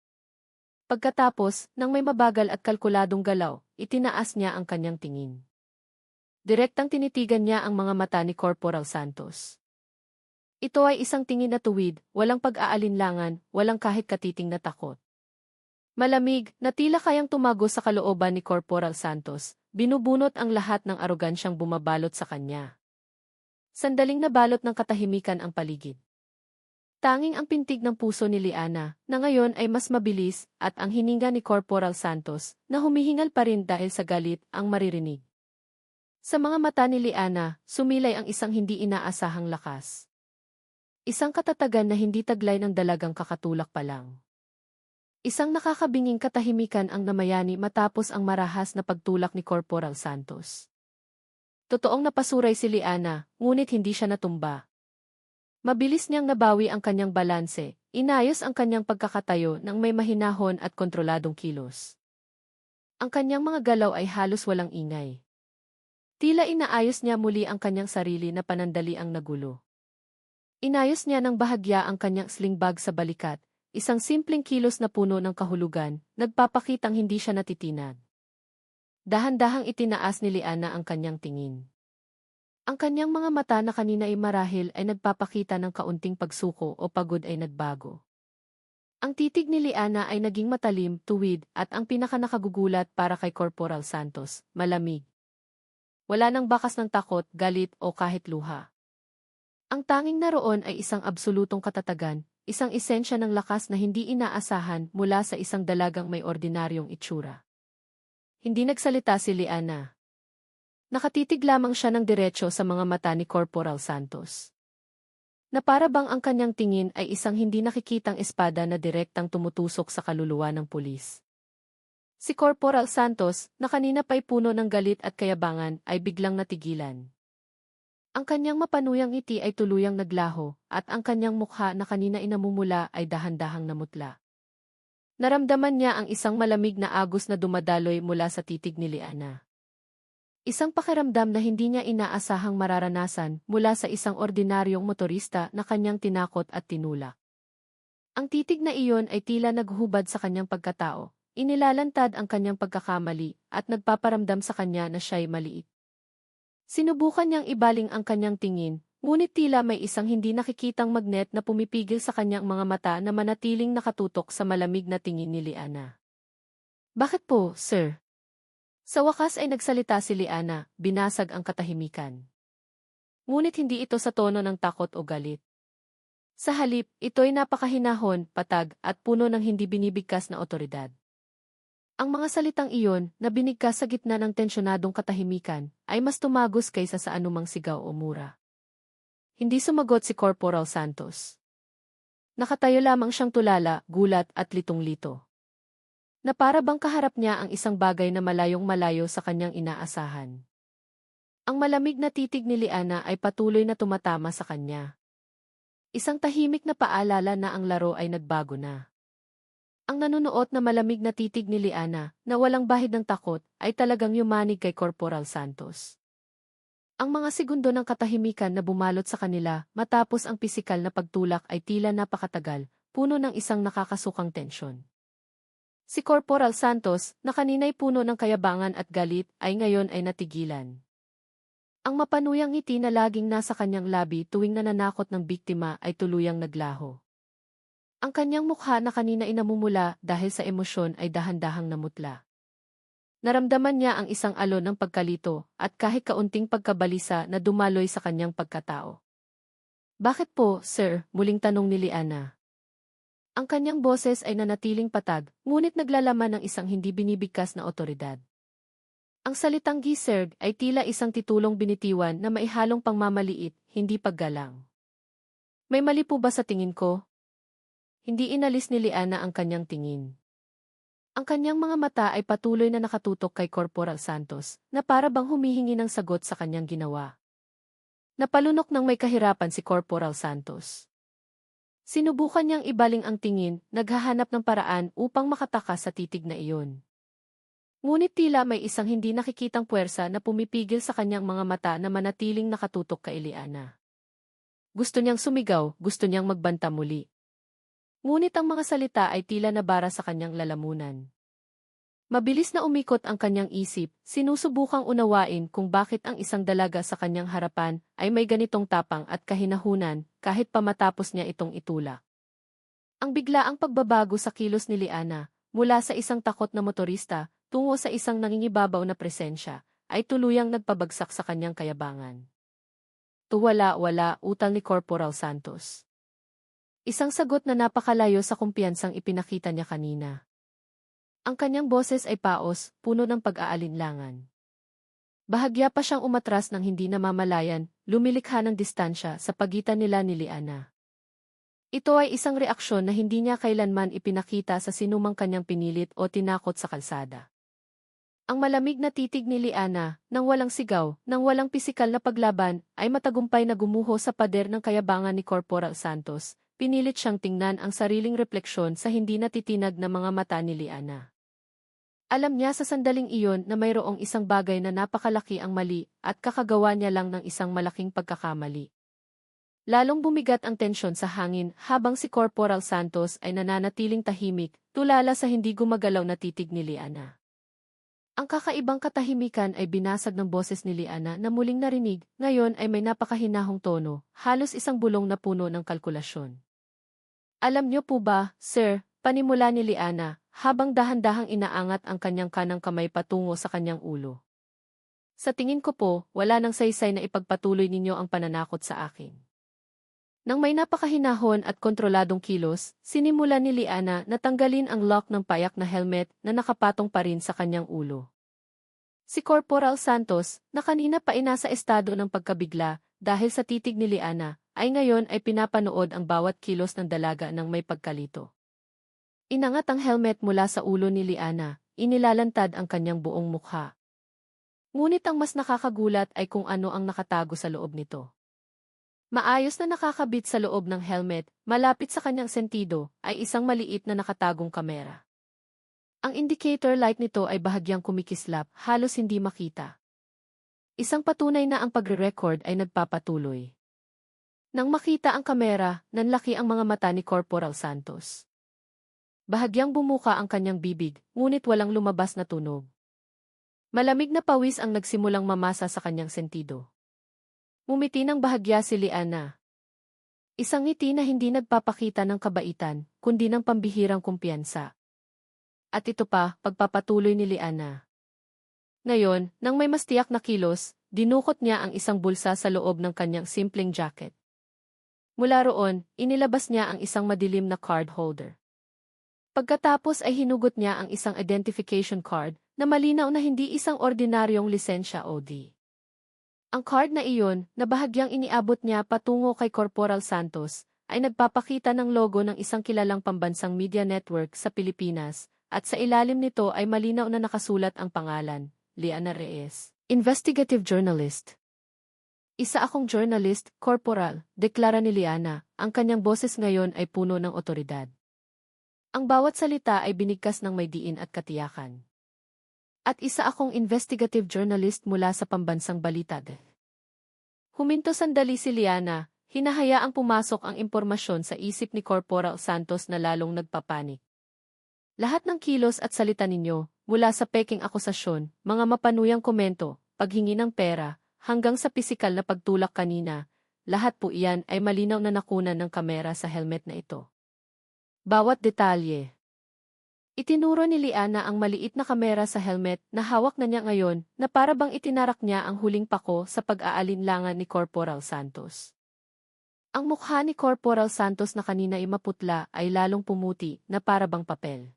Pagkatapos, nang may mabagal at kalkuladong galaw, itinaas niya ang kanyang tingin. Direktang tinitigan niya ang mga mata ni Corporal Santos. Ito ay isang tingin na tuwid, walang pag-aalinlangan, walang kahit katiting na takot. Malamig, na tila kayang tumago sa kalooban ni Corporal Santos, binubunot ang lahat ng arogansyang bumabalot sa kanya. Sandaling nabalot ng katahimikan ang paligid. Tanging ang pintig ng puso ni Liana, na ngayon ay mas mabilis, at ang hininga ni Corporal Santos, na humihingal pa rin dahil sa galit, ang maririnig. Sa mga mata ni Liana, sumilay ang isang hindi inaasahang lakas. Isang katatagan na hindi taglay ng dalagang kakatulak pa lang. Isang nakakabinging katahimikan ang namayani matapos ang marahas na pagtulak ni Corporal Santos. Totoong napasuray si Liana, ngunit hindi siya natumba. Mabilis niyang nabawi ang kanyang balanse, inayos ang kanyang pagkakatayo ng may mahinahon at kontroladong kilos. Ang kanyang mga galaw ay halos walang ingay. Tila inaayos niya muli ang kanyang sarili na panandaliang nagulo. Inayos niya ng bahagya ang kanyang sling bag sa balikat, isang simpleng kilos na puno ng kahulugan, nagpapakitang hindi siya natitinag. Dahan-dahang itinaas ni Liana ang kanyang tingin. Ang kanyang mga mata na kanina ay marahil ay nagpapakita ng kaunting pagsuko o pagod ay nagbago. Ang titig ni Liana ay naging matalim, tuwid, at ang pinakanakagugulat para kay Corporal Santos, malamig. Wala nang bakas ng takot, galit o kahit luha. Ang tanging naroon ay isang absolutong katatagan, isang esensya ng lakas na hindi inaasahan mula sa isang dalagang may ordinaryong itsura. Hindi nagsalita si Liana. Nakatitig lamang siya ng diretsyo sa mga mata ni Corporal Santos. Na para bang ang kanyang tingin ay isang hindi nakikitang espada na direktang tumutusok sa kaluluwa ng pulis. Si Corporal Santos, na kanina pa'y puno ng galit at kayabangan, ay biglang natigilan. Ang kanyang mapanuyang ngiti ay tuluyang naglaho, at ang kanyang mukha na kanina inamumula ay dahan-dahang namutla. Naramdaman niya ang isang malamig na agos na dumadaloy mula sa titig ni Liana. Isang pakiramdam na hindi niya inaasahang mararanasan mula sa isang ordinaryong motorista na kanyang tinakot at tinulak. Ang titig na iyon ay tila naghubad sa kanyang pagkatao, inilalantad ang kanyang pagkakamali, at nagpaparamdam sa kanya na siya'y maliit. Sinubukan niyang ibaling ang kanyang tingin, ngunit tila may isang hindi nakikitang magnet na pumipigil sa kanyang mga mata na manatiling nakatutok sa malamig na tingin ni Liana. Bakit po, sir? Sa wakas ay nagsalita si Liana, binasag ang katahimikan. Ngunit hindi ito sa tono ng takot o galit. Sa halip, ito'y napakahinahon, patag, at puno ng hindi binibigkas na otoridad. Ang mga salitang iyon, na binigkas sa gitna ng tensyonadong katahimikan, ay mas tumagos kaysa sa anumang sigaw o mura. Hindi sumagot si Corporal Santos. Nakatayo lamang siyang tulala, gulat at litong-lito. Na para bang kaharap niya ang isang bagay na malayong-malayo sa kanyang inaasahan. Ang malamig na titig ni Liana ay patuloy na tumatama sa kanya. Isang tahimik na paalala na ang laro ay nagbago na. Ang nanunuot na malamig na titig ni Liana, na walang bahid ng takot, ay talagang yumanig kay Corporal Santos. Ang mga segundo ng katahimikan na bumalot sa kanila matapos ang pisikal na pagtulak ay tila napakatagal, puno ng isang nakakasukang tensyon. Si Corporal Santos, na kanina'y puno ng kayabangan at galit, ay ngayon ay natigilan. Ang mapanuyang ngiti na laging nasa kanyang labi tuwing nananakot ng biktima ay tuluyang naglaho. Ang kanyang mukha na kanina inamumula dahil sa emosyon ay dahan-dahang namutla. Naramdaman niya ang isang alon ng pagkalito at kahit kaunting pagkabalisa na dumaloy sa kanyang pagkatao. Bakit po, sir? Muling tanong ni Liana. Ang kanyang boses ay nanatiling patag, ngunit naglalaman ng isang hindi binibigkas na otoridad. Ang salitang giserg ay tila isang titulong binitiwan na maihalong pangmamaliit, hindi paggalang. May mali po ba sa tingin ko? Hindi inalis ni Liana ang kanyang tingin. Ang kanyang mga mata ay patuloy na nakatutok kay Corporal Santos, na para bang humihingi ng sagot sa kanyang ginawa. Napalunok ng may kahirapan si Corporal Santos. Sinubukan niyang ibaling ang tingin, naghahanap ng paraan upang makatakas sa titig na iyon. Ngunit tila may isang hindi nakikitang puwersa na pumipigil sa kanyang mga mata na manatiling nakatutok kay Liana. Gusto niyang sumigaw, gusto niyang magbanta muli. Ngunit ang mga salita ay tila nabara sa kanyang lalamunan. Mabilis na umikot ang kanyang isip, sinusubukang unawain kung bakit ang isang dalaga sa kanyang harapan ay may ganitong tapang at kahinahunan kahit pa matapos niya itong itulak. Ang biglaang pagbabago sa kilos ni Liana, mula sa isang takot na motorista, tungo sa isang nangingibabaw na presensya, ay tuluyang nagpabagsak sa kanyang kayabangan. Tuwala-wala, utal ni Corporal Santos. Isang sagot na napakalayo sa kumpiyansang ipinakita niya kanina. Ang kanyang boses ay paos, puno ng pag-aalinlangan. Bahagya pa siyang umatras ng hindi namamalayan, lumilikha ng distansya sa pagitan nila ni Liana. Ito ay isang reaksyon na hindi niya kailanman ipinakita sa sinumang kanyang pinilit o tinakot sa kalsada. Ang malamig na titig ni Liana, nang walang sigaw, nang walang pisikal na paglaban, ay matagumpay na gumuho sa pader ng kayabangan ni Corporal Santos. Pinilit siyang tingnan ang sariling refleksyon sa hindi natitinag na mga mata ni Liana. Alam niya sa sandaling iyon na mayroong isang bagay na napakalaki ang mali at kakagawa niya lang ng isang malaking pagkakamali. Lalong bumigat ang tensyon sa hangin habang si Corporal Santos ay nananatiling tahimik, tulala sa hindi gumagalaw na titig ni Liana. Ang kakaibang katahimikan ay binasag ng boses ni Liana na muling narinig, ngayon ay may napakahinahong tono, halos isang bulong na puno ng kalkulasyon. Alam niyo po ba, sir, panimula ni Liana, habang dahan-dahang inaangat ang kanyang kanang kamay patungo sa kanyang ulo. Sa tingin ko po, wala nang saysay na ipagpatuloy ninyo ang pananakot sa akin. Nang may napakahinahon at kontroladong kilos, sinimula ni Liana na tanggalin ang lock ng payak na helmet na nakapatong pa rin sa kanyang ulo. Si Corporal Santos, na kanina pa inasa estado ng pagkabigla dahil sa titig ni Liana, ay ngayon ay pinapanood ang bawat kilos ng dalaga ng may pagkalito. Inangat ang helmet mula sa ulo ni Liana, inilalantad ang kanyang buong mukha. Ngunit ang mas nakakagulat ay kung ano ang nakatago sa loob nito. Maayos na nakakabit sa loob ng helmet, malapit sa kanyang sentido, ay isang maliit na nakatagong kamera. Ang indicator light nito ay bahagyang kumikislap, halos hindi makita. Isang patunay na ang pagre-record ay nagpapatuloy. Nang makita ang kamera, nanlaki ang mga mata ni Corporal Santos. Bahagyang bumuka ang kanyang bibig, ngunit walang lumabas na tunog. Malamig na pawis ang nagsimulang mamasa sa kanyang sentido. Ngumiti ng bahagya si Liana. Isang ngiti na hindi nagpapakita ng kabaitan, kundi ng pambihirang kumpiyansa. At ito pa, pagpapatuloy ni Liana. Ngayon, nang may mas tiyak na kilos, dinukot niya ang isang bulsa sa loob ng kanyang simpleng jacket. Mula roon, inilabas niya ang isang madilim na card holder. Pagkatapos ay hinugot niya ang isang identification card na malinaw na hindi isang ordinaryong lisensya OD. Ang card na iyon, na bahagyang iniabot niya patungo kay Corporal Santos, ay nagpapakita ng logo ng isang kilalang pambansang media network sa Pilipinas, at sa ilalim nito ay malinaw na nakasulat ang pangalan, Liana Reyes, investigative journalist. Isa akong journalist, Corporal, deklara ni Liana, ang kanyang boses ngayon ay puno ng otoridad. Ang bawat salita ay binigkas ng may diin at katiyakan. At isa akong investigative journalist mula sa pambansang balita. Huminto sandali si Liana, hinahayaang pumasok ang impormasyon sa isip ni Corporal Santos na lalong nagpapanik. Lahat ng kilos at salita ninyo, mula sa peking akusasyon, mga mapanuyang komento, paghingi ng pera, hanggang sa pisikal na pagtulak kanina, lahat po iyan ay malinaw na nakunan ng kamera sa helmet na ito. Bawat detalye. Itinuro ni Liana ang maliit na kamera sa helmet na hawak na niya ngayon na para bang itinarak niya ang huling pako sa pag-aalinlangan ni Corporal Santos. Ang mukha ni Corporal Santos na kanina ay maputla ay lalong pumuti na para bang papel.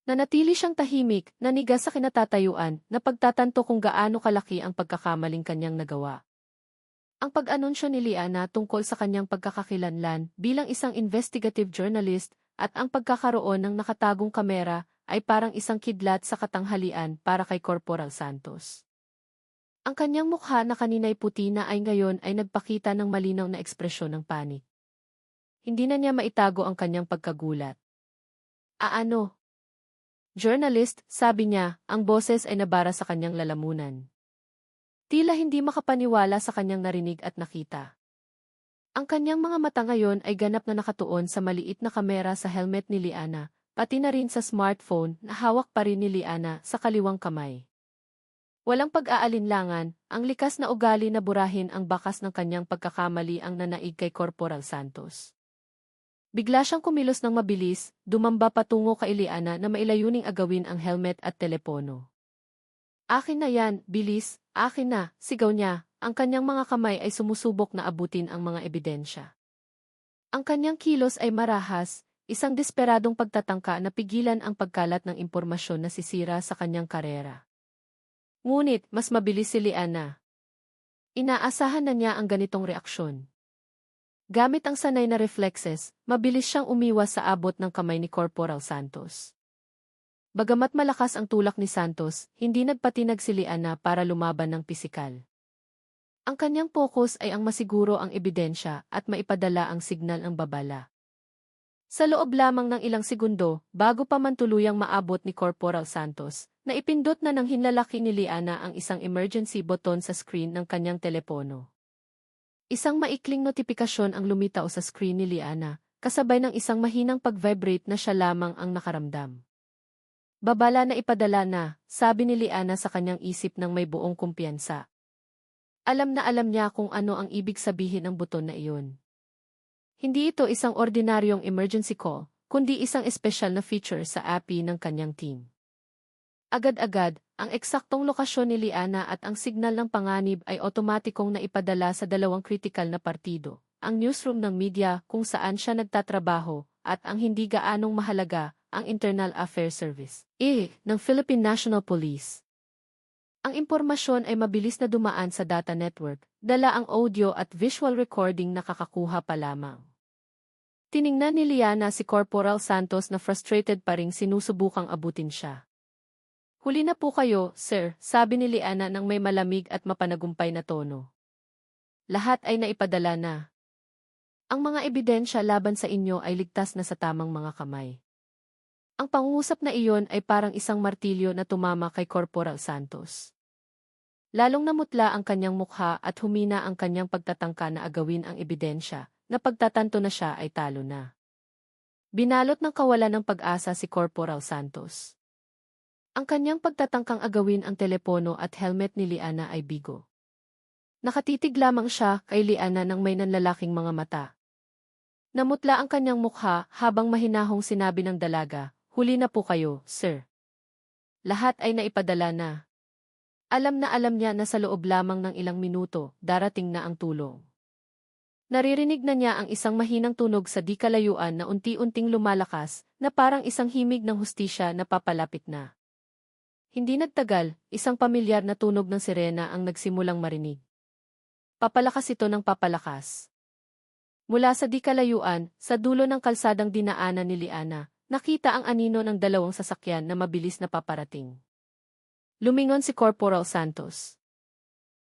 Nanatili siyang tahimik, nanigas sa kinatatayuan na pagtatanto kung gaano kalaki ang pagkakamaling kanyang nagawa. Ang pag-anunsyo ni Liana tungkol sa kanyang pagkakakilanlan bilang isang investigative journalist at ang pagkakaroon ng nakatagong kamera ay parang isang kidlat sa katanghalian para kay Corporal Santos. Ang kanyang mukha na kanina'y puti na ay ngayon ay nagpakita ng malinaw na ekspresyon ng panik. Hindi na niya maitago ang kanyang pagkagulat. Ano? Journalist, sabi niya, ang boses ay nabara sa kanyang lalamunan. Tila hindi makapaniwala sa kanyang narinig at nakita. Ang kanyang mga mata ngayon ay ganap na nakatuon sa maliit na kamera sa helmet ni Liana, pati na rin sa smartphone na hawak pa rin ni Liana sa kaliwang kamay. Walang pag-aalinlangan, ang likas na ugali na burahin ang bakas ng kanyang pagkakamali ang nanaig kay Corporal Santos. Bigla siyang kumilos ng mabilis, dumamba patungo kay Liana na mailayuning agawin ang helmet at telepono. Akin na yan, bilis, akin na, sigaw niya. Ang kanyang mga kamay ay sumusubok na abutin ang mga ebidensya. Ang kanyang kilos ay marahas, isang desperadong pagtatangka na pigilan ang pagkalat ng impormasyon na sisira sa kanyang karera. Ngunit, mas mabilis si Liana. Inaasahan na niya ang ganitong reaksyon. Gamit ang sanay na reflexes, mabilis siyang umiwas sa abot ng kamay ni Corporal Santos. Bagamat malakas ang tulak ni Santos, hindi nagpatinag si Liana para lumaban ng pisikal. Ang kanyang focus ay ang masiguro ang ebidensya at maipadala ang signal ng babala. Sa loob lamang ng ilang segundo, bago pa man tuluyang maabot ni Corporal Santos, naipindot na ng hinlalaki ni Liana ang isang emergency button sa screen ng kanyang telepono. Isang maikling notifikasyon ang lumitaw sa screen ni Liana, kasabay ng isang mahinang pag-vibrate na siya lamang ang nakaramdam. Babala na ipadala na, sabi ni Liana sa kanyang isip ng may buong kumpiyansa. Alam na alam niya kung ano ang ibig sabihin ng buton na iyon. Hindi ito isang ordinaryong emergency call, kundi isang espesyal na feature sa API ng kanyang team. Agad-agad, ang eksaktong lokasyon ni Liana at ang signal ng panganib ay otomatikong naipadala sa dalawang kritikal na partido, ang newsroom ng media kung saan siya nagtatrabaho, at ang hindi gaanong mahalaga, ang Internal Affairs Service, ng Philippine National Police. Ang impormasyon ay mabilis na dumaan sa data network, dala ang audio at visual recording na kakakuha pa lamang. Tiningnan ni Liana si Corporal Santos na frustrated pa ring sinusubukang abutin siya. Huli na po kayo, sir, sabi ni Liana ng may malamig at mapanagumpay na tono. Lahat ay naipadala na. Ang mga ebidensya laban sa inyo ay ligtas na sa tamang mga kamay. Ang pangungusap na iyon ay parang isang martilyo na tumama kay Corporal Santos. Lalong namutla ang kanyang mukha at humina ang kanyang pagtatangka na agawin ang ebidensya, na pagtatanto na siya ay talo na. Binalot ng kawalan ng pag-asa si Corporal Santos. Ang kanyang pagtatangkang agawin ang telepono at helmet ni Liana ay bigo. Nakatitig lamang siya kay Liana ng may nanlalaking mga mata. Namutla ang kanyang mukha habang mahinahong sinabi ng dalaga, huli na po kayo, sir. Lahat ay naipadala na. Alam na alam niya na sa loob lamang ng ilang minuto, darating na ang tulong. Naririnig na niya ang isang mahinang tunog sa di kalayuan na unti-unting lumalakas, na parang isang himig ng hustisya na papalapit na. Hindi nagtagal, isang pamilyar na tunog ng sirena ang nagsimulang marinig. Papalakas ito ng papalakas. Mula sa di kalayuan, sa dulo ng kalsadang dinaanan ni Liana, nakita ang anino ng dalawang sasakyan na mabilis na paparating. Lumingon si Corporal Santos.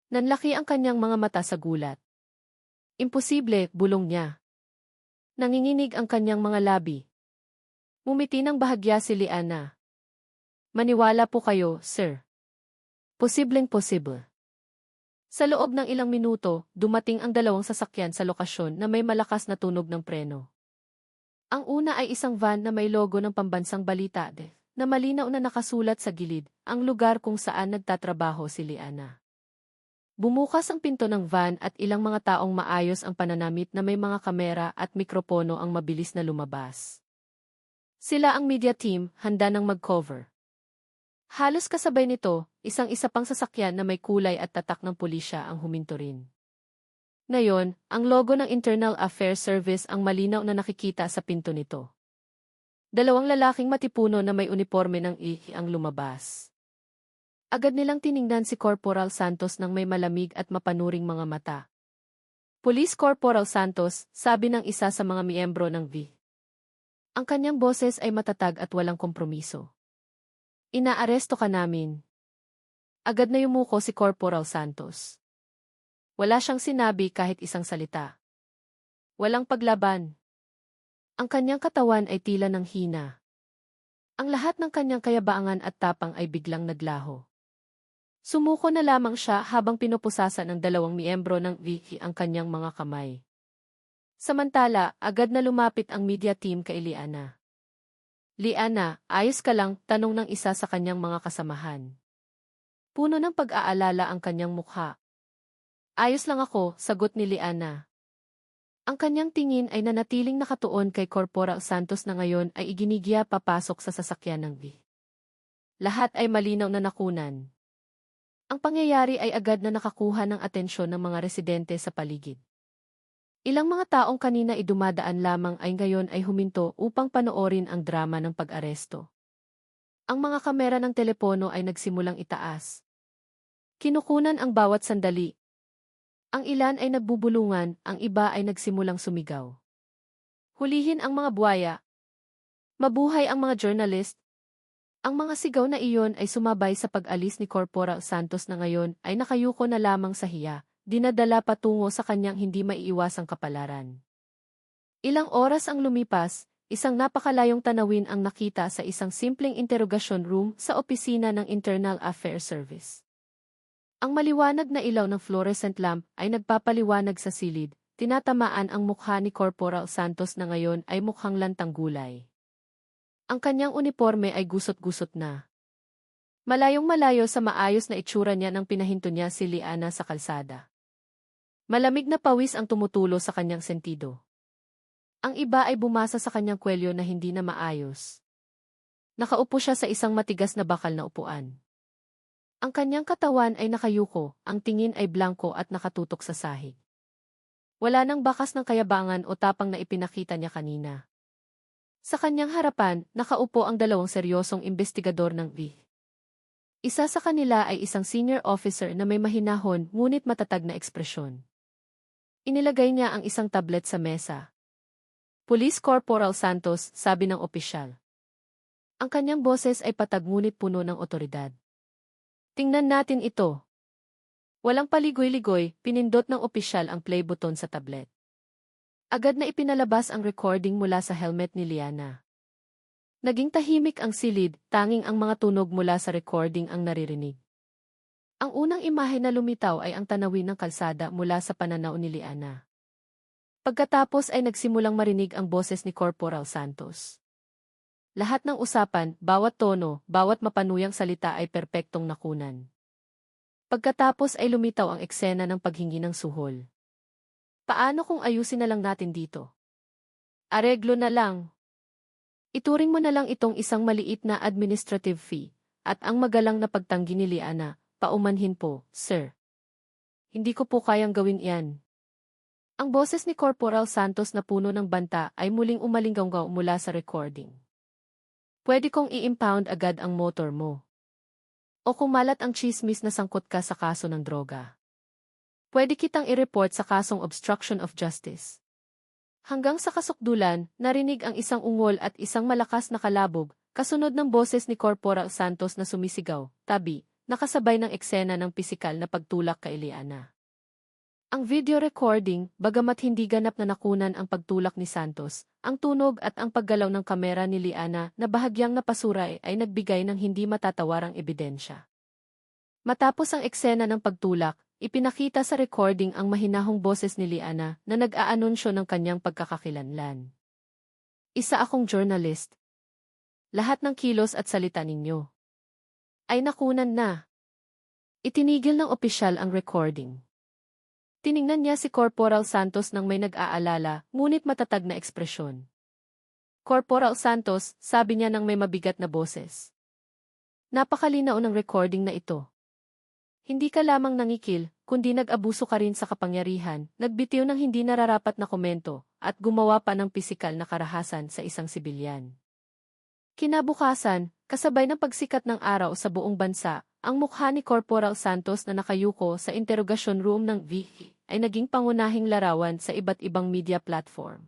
Nanlaki ang kanyang mga mata sa gulat. Imposible, bulong niya. Nanginginig ang kanyang mga labi. Ngumiti ng bahagya si Liana. Maniwala po kayo, sir. Posibleng posible. Sa loob ng ilang minuto, dumating ang dalawang sasakyan sa lokasyon na may malakas na tunog ng preno. Ang una ay isang van na may logo ng pambansang balita, na malinaw na nakasulat sa gilid, ang lugar kung saan nagtatrabaho si Liana. Bumukas ang pinto ng van at ilang mga taong maayos ang pananamit na may mga kamera at mikropono ang mabilis na lumabas. Sila ang media team, handa nang mag-cover. Halos kasabay nito, isang-isa pang sasakyan na may kulay at tatak ng pulisya ang huminto rin. Ngayon, ang logo ng Internal Affairs Service ang malinaw na nakikita sa pinto nito. Dalawang lalaking matipuno na may uniforme ng IHI ang lumabas. Agad nilang tiningnan si Corporal Santos ng may malamig at mapanuring mga mata. Police Corporal Santos, sabi ng isa sa mga miyembro ng V. Ang kanyang boses ay matatag at walang kompromiso. Inaaresto ka namin. Agad na yumuko si Corporal Santos. Wala siyang sinabi kahit isang salita. Walang paglaban. Ang kanyang katawan ay tila ng hina. Ang lahat ng kanyang kayabangan at tapang ay biglang naglaho. Sumuko na lamang siya habang pinupusasan ng dalawang miyembro ng VP ang kanyang mga kamay. Samantala, agad na lumapit ang media team kay Liana. Liana, ayos ka lang, tanong ng isa sa kanyang mga kasamahan. Puno ng pag-aalala ang kanyang mukha. Ayos lang ako, sagot ni Liana. Ang kanyang tingin ay nanatiling nakatuon kay Corporal Santos na ngayon ay iginigya papasok sa sasakyan ng V. Lahat ay malinaw na nakunan. Ang pangyayari ay agad na nakakuha ng atensyon ng mga residente sa paligid. Ilang mga taong kanina idumadaan lamang ay ngayon ay huminto upang panoorin ang drama ng pag-aresto. Ang mga kamera ng telepono ay nagsimulang itaas. Kinukunan ang bawat sandali. Ang ilan ay nagbubulungan, ang iba ay nagsimulang sumigaw. Hulihin ang mga buwaya. Mabuhay ang mga journalist. Ang mga sigaw na iyon ay sumabay sa pag-alis ni Corporal Santos na ngayon ay nakayuko na lamang sa hiya, dinadala patungo sa kanyang hindi maiiwasang kapalaran. Ilang oras ang lumipas, isang napakalayong tanawin ang nakita sa isang simpleng interrogation room sa opisina ng Internal Affairs Service. Ang maliwanag na ilaw ng fluorescent lamp ay nagpapaliwanag sa silid, tinatamaan ang mukha ni Corporal Santos na ngayon ay mukhang lantang gulay. Ang kanyang uniforme ay gusot-gusot na. Malayong-malayo sa maayos na itsura niya nang pinahinto niya si Liana sa kalsada. Malamig na pawis ang tumutulo sa kanyang sentido. Ang iba ay bumasa sa kanyang kwelyo na hindi na maayos. Nakaupo siya sa isang matigas na bakal na upuan. Ang kanyang katawan ay nakayuko, ang tingin ay blanko at nakatutok sa sahig. Wala nang bakas ng kayabangan o tapang na ipinakita niya kanina. Sa kanyang harapan, nakaupo ang dalawang seryosong investigador ng V. Isa sa kanila ay isang senior officer na may mahinahon ngunit matatag na ekspresyon. Inilagay niya ang isang tablet sa mesa. Police Corporal Santos, sabi ng opisyal. Ang kanyang boses ay patag ngunit puno ng otoridad. Tingnan natin ito. Walang paligoy-ligoy, pinindot ng opisyal ang play button sa tablet. Agad na ipinalabas ang recording mula sa helmet ni Liana. Naging tahimik ang silid, tanging ang mga tunog mula sa recording ang naririnig. Ang unang imahe na lumitaw ay ang tanawin ng kalsada mula sa pananaw ni Liana. Pagkatapos ay nagsimulang marinig ang boses ni Corporal Santos. Lahat ng usapan, bawat tono, bawat mapanuyang salita ay perpektong nakunan. Pagkatapos ay lumitaw ang eksena ng paghingi ng suhol. Paano kung ayusin na lang natin dito? Areglo na lang. Ituring mo na lang itong isang maliit na administrative fee, at ang magalang na pagtanggi ni Liana, paumanhin po, sir. Hindi ko po kayang gawin iyan. Ang boses ni Corporal Santos na puno ng banta ay muling umalinggaw mula sa recording. Pwede kong i-impound agad ang motor mo. O kumalat ang chismis na sangkot ka sa kaso ng droga. Pwede kitang i-report sa kasong obstruction of justice. Hanggang sa kasukdulan, narinig ang isang ungol at isang malakas na kalabog, kasunod ng boses ni Corporal Santos na sumisigaw, tabi, nakasabay ng eksena ng pisikal na pagtulak kay Liana. Ang video recording, bagamat hindi ganap na nakunan ang pagtulak ni Santos, ang tunog at ang paggalaw ng kamera ni Liana na bahagyang napasura ay nagbigay ng hindi matatawarang ebidensya. Matapos ang eksena ng pagtulak, ipinakita sa recording ang mahinahong boses ni Liana na nag-aanunsyo ng kanyang pagkakakilanlan. Isa akong journalist. Lahat ng kilos at salita ninyo ay nakunan na. Itinigil ng opisyal ang recording. Tiningnan niya si Corporal Santos nang may nag-aalala, ngunit matatag na ekspresyon. Corporal Santos, sabi niya nang may mabigat na boses. Napakalinaw ng recording na ito. Hindi ka lamang nangikil, kundi nag-abuso ka rin sa kapangyarihan, nagbitiw ng hindi nararapat na komento, at gumawa pa ng pisikal na karahasan sa isang sibilyan. Kinabukasan, kasabay ng pagsikat ng araw sa buong bansa, ang mukha ni Corporal Santos na nakayuko sa interrogation room ng VP ay naging pangunahing larawan sa iba't ibang media platform.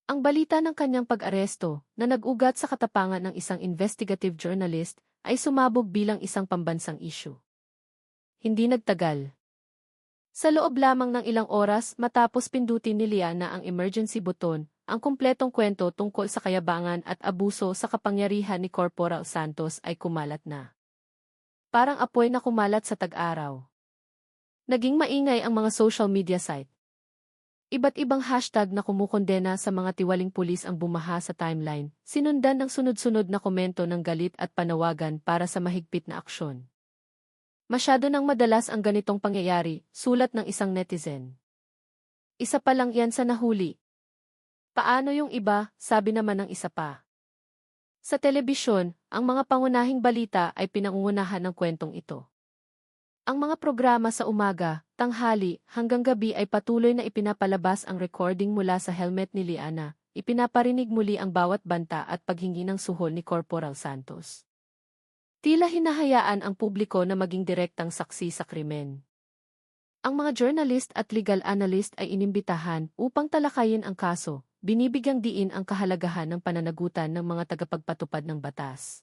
Ang balita ng kanyang pag-aresto, na nag-ugat sa katapangan ng isang investigative journalist, ay sumabog bilang isang pambansang issue. Hindi nagtagal. Sa loob lamang ng ilang oras matapos pindutin ni Liana ang emergency button, ang kumpletong kwento tungkol sa kayabangan at abuso sa kapangyarihan ni Corporal Santos ay kumalat na. Parang apoy na kumalat sa tag-araw. Naging maingay ang mga social media site. Iba't ibang hashtag na kumukondena sa mga tiwaling pulis ang bumaha sa timeline, sinundan ng sunod-sunod na komento ng galit at panawagan para sa mahigpit na aksyon. Masyado nang madalas ang ganitong pangyayari, sulat ng isang netizen. Isa pa lang yan sa nahuli. Paano yung iba, sabi naman ng isa pa. Sa telebisyon, ang mga pangunahing balita ay pinangungunahan ng kwentong ito. Ang mga programa sa umaga, tanghali, hanggang gabi ay patuloy na ipinapalabas ang recording mula sa helmet ni Liana, ipinaparinig muli ang bawat banta at paghingi ng suhol ni Corporal Santos. Tila hinahayaan ang publiko na maging direktang saksi sa krimen. Ang mga journalist at legal analyst ay inimbitahan upang talakayin ang kaso, binibigyang diin ang kahalagahan ng pananagutan ng mga tagapagpatupad ng batas.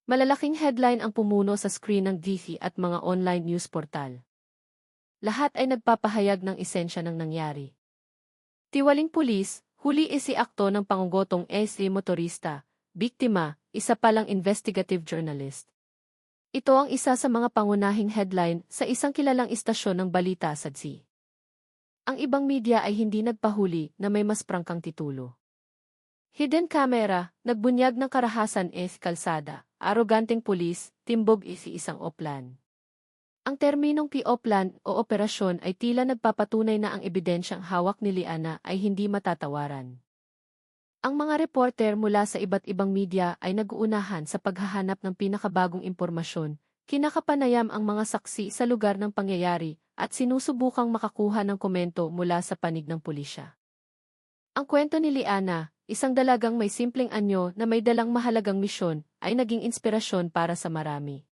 Malalaking headline ang pumuno sa screen ng TV at mga online news portal. Lahat ay nagpapahayag ng esensya ng nangyari. Tiwaling pulis, huli isiakto ng pangungutong SE motorista, biktima, isa palang investigative journalist. Ito ang isa sa mga pangunahing headline sa isang kilalang istasyon ng balita sa Z. Ang ibang media ay hindi nagpahuli na may mas prangkang titulo. Hidden camera, nagbunyag ng karahasan kalsada, aroganteng pulis, timbog isang oplan. Ang terminong P-oplan o operasyon ay tila nagpapatunay na ang ebidensyang hawak ni Liana ay hindi matatawaran. Ang mga reporter mula sa iba't ibang media ay nag-uunahan sa paghahanap ng pinakabagong impormasyon, kinakapanayam ang mga saksi sa lugar ng pangyayari, at sinusubukang makakuha ng komento mula sa panig ng pulisya. Ang kwento ni Liana, isang dalagang may simpleng anyo na may dalang mahalagang misyon, ay naging inspirasyon para sa marami.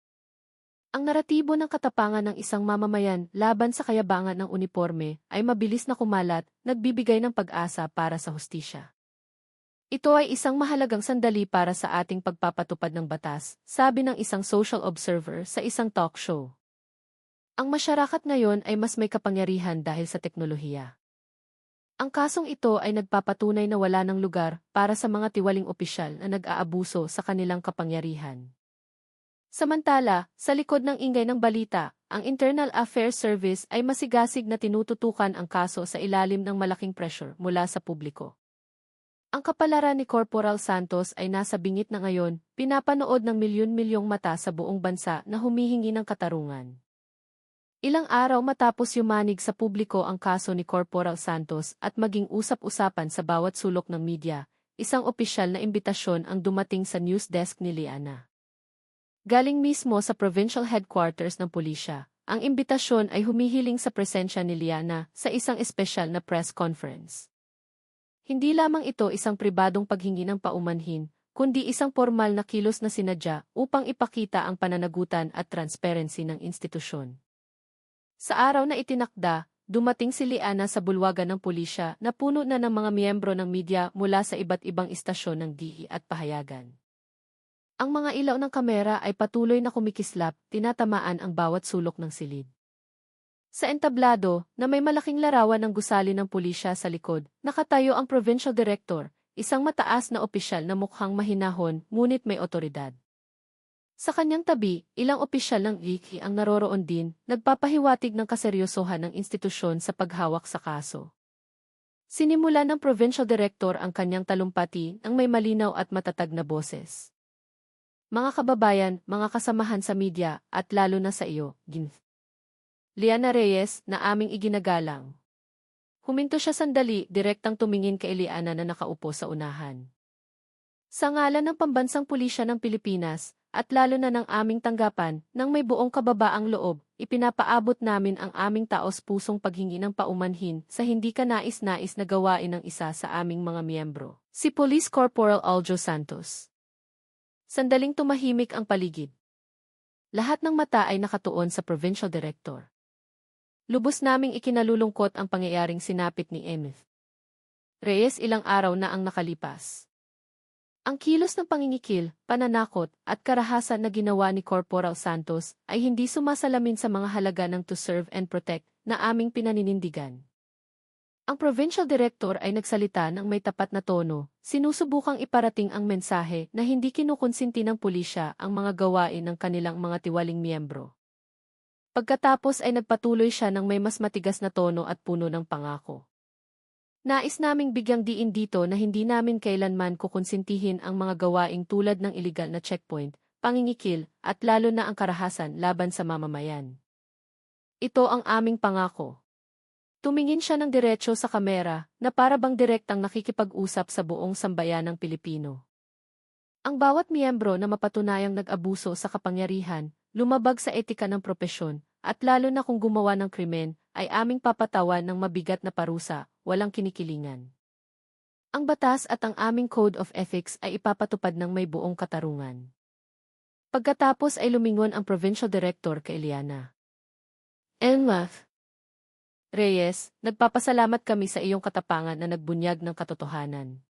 Ang naratibo ng katapangan ng isang mamamayan laban sa kayabangan ng uniforme ay mabilis na kumalat, nagbibigay ng pag-asa para sa hustisya. Ito ay isang mahalagang sandali para sa ating pagpapatupad ng batas, sabi ng isang social observer sa isang talk show. Ang masyarakat ngayon ay mas may kapangyarihan dahil sa teknolohiya. Ang kasong ito ay nagpapatunay na wala ng lugar para sa mga tiwaling opisyal na nag-aabuso sa kanilang kapangyarihan. Samantala, sa likod ng ingay ng balita, ang Internal Affairs Service ay masigasig na tinututukan ang kaso sa ilalim ng malaking pressure mula sa publiko. Ang kapalaran ni Corporal Santos ay nasa bingit na ngayon, pinapanood ng milyon-milyong mata sa buong bansa na humihingi ng katarungan. Ilang araw matapos yumanig sa publiko ang kaso ni Corporal Santos at maging usap-usapan sa bawat sulok ng media, isang opisyal na imbitasyon ang dumating sa news desk ni Liana. Galing mismo sa provincial headquarters ng pulisya, ang imbitasyon ay humihiling sa presensya ni Liana sa isang espesyal na press conference. Hindi lamang ito isang pribadong paghingi ng paumanhin, kundi isang formal na kilos na sinadya upang ipakita ang pananagutan at transparency ng institusyon. Sa araw na itinakda, dumating si Liana sa bulwagan ng pulisya na puno na ng mga miyembro ng media mula sa iba't ibang istasyon ng DE at pahayagan. Ang mga ilaw ng kamera ay patuloy na kumikislap, tinatamaan ang bawat sulok ng silid. Sa entablado, na may malaking larawan ng gusali ng pulisya sa likod, nakatayo ang provincial director, isang mataas na opisyal na mukhang mahinahon ngunit may otoridad. Sa kanyang tabi, ilang opisyal ng DE ang naroroon din, nagpapahiwatig ng kaseryosohan ng institusyon sa paghawak sa kaso. Sinimula ng provincial director ang kanyang talumpati ng may malinaw at matatag na boses. Mga kababayan, mga kasamahan sa media, at lalo na sa iyo, Liana Reyes, na aming iginagalang. Huminto siya sandali, direktang tumingin kay Liana na nakaupo sa unahan. Sa ngalan ng Pambansang Pulisya ng Pilipinas, at lalo na ng aming tanggapan, nang may buong kababaang loob, ipinapaabot namin ang aming taos-pusong paghingi ng paumanhin sa hindi ka nais-nais na gawain ng isa sa aming mga miyembro, si Police Corporal Aljo Santos. Sandaling tumahimik ang paligid. Lahat ng mata ay nakatuon sa provincial director. Lubos naming ikinalulungkot ang pangyayaring sinapit ni Emith Reyes ilang araw na ang nakalipas. Ang kilos ng pangingikil, pananakot, at karahasan na ginawa ni Corporal Santos ay hindi sumasalamin sa mga halaga ng to serve and protect na aming pinaninindigan. Ang provincial director ay nagsalita ng may tapat na tono, sinusubukang iparating ang mensahe na hindi kinukonsinti ng pulisya ang mga gawain ng kanilang mga tiwaling miyembro. Pagkatapos ay nagpatuloy siya ng may mas matigas na tono at puno ng pangako. Nais naming bigyang diin dito na hindi namin kailanman kukonsintihin ang mga gawaing tulad ng iligal na checkpoint, pangingikil, at lalo na ang karahasan laban sa mamamayan. Ito ang aming pangako. Tumingin siya ng diretsyo sa kamera na para bang direktang nakikipag-usap sa buong sambayanang Pilipino. Ang bawat miyembro na mapatunayang nag-abuso sa kapangyarihan, lumabag sa etika ng propesyon, at lalo na kung gumawa ng krimen, ay aming papatawan ng mabigat na parusa, walang kinikilingan. Ang batas at ang aming Code of Ethics ay ipapatupad ng may buong katarungan. Pagkatapos ay lumingon ang provincial director kay Liana. Reyes, nagpapasalamat kami sa iyong katapangan na nagbunyag ng katotohanan.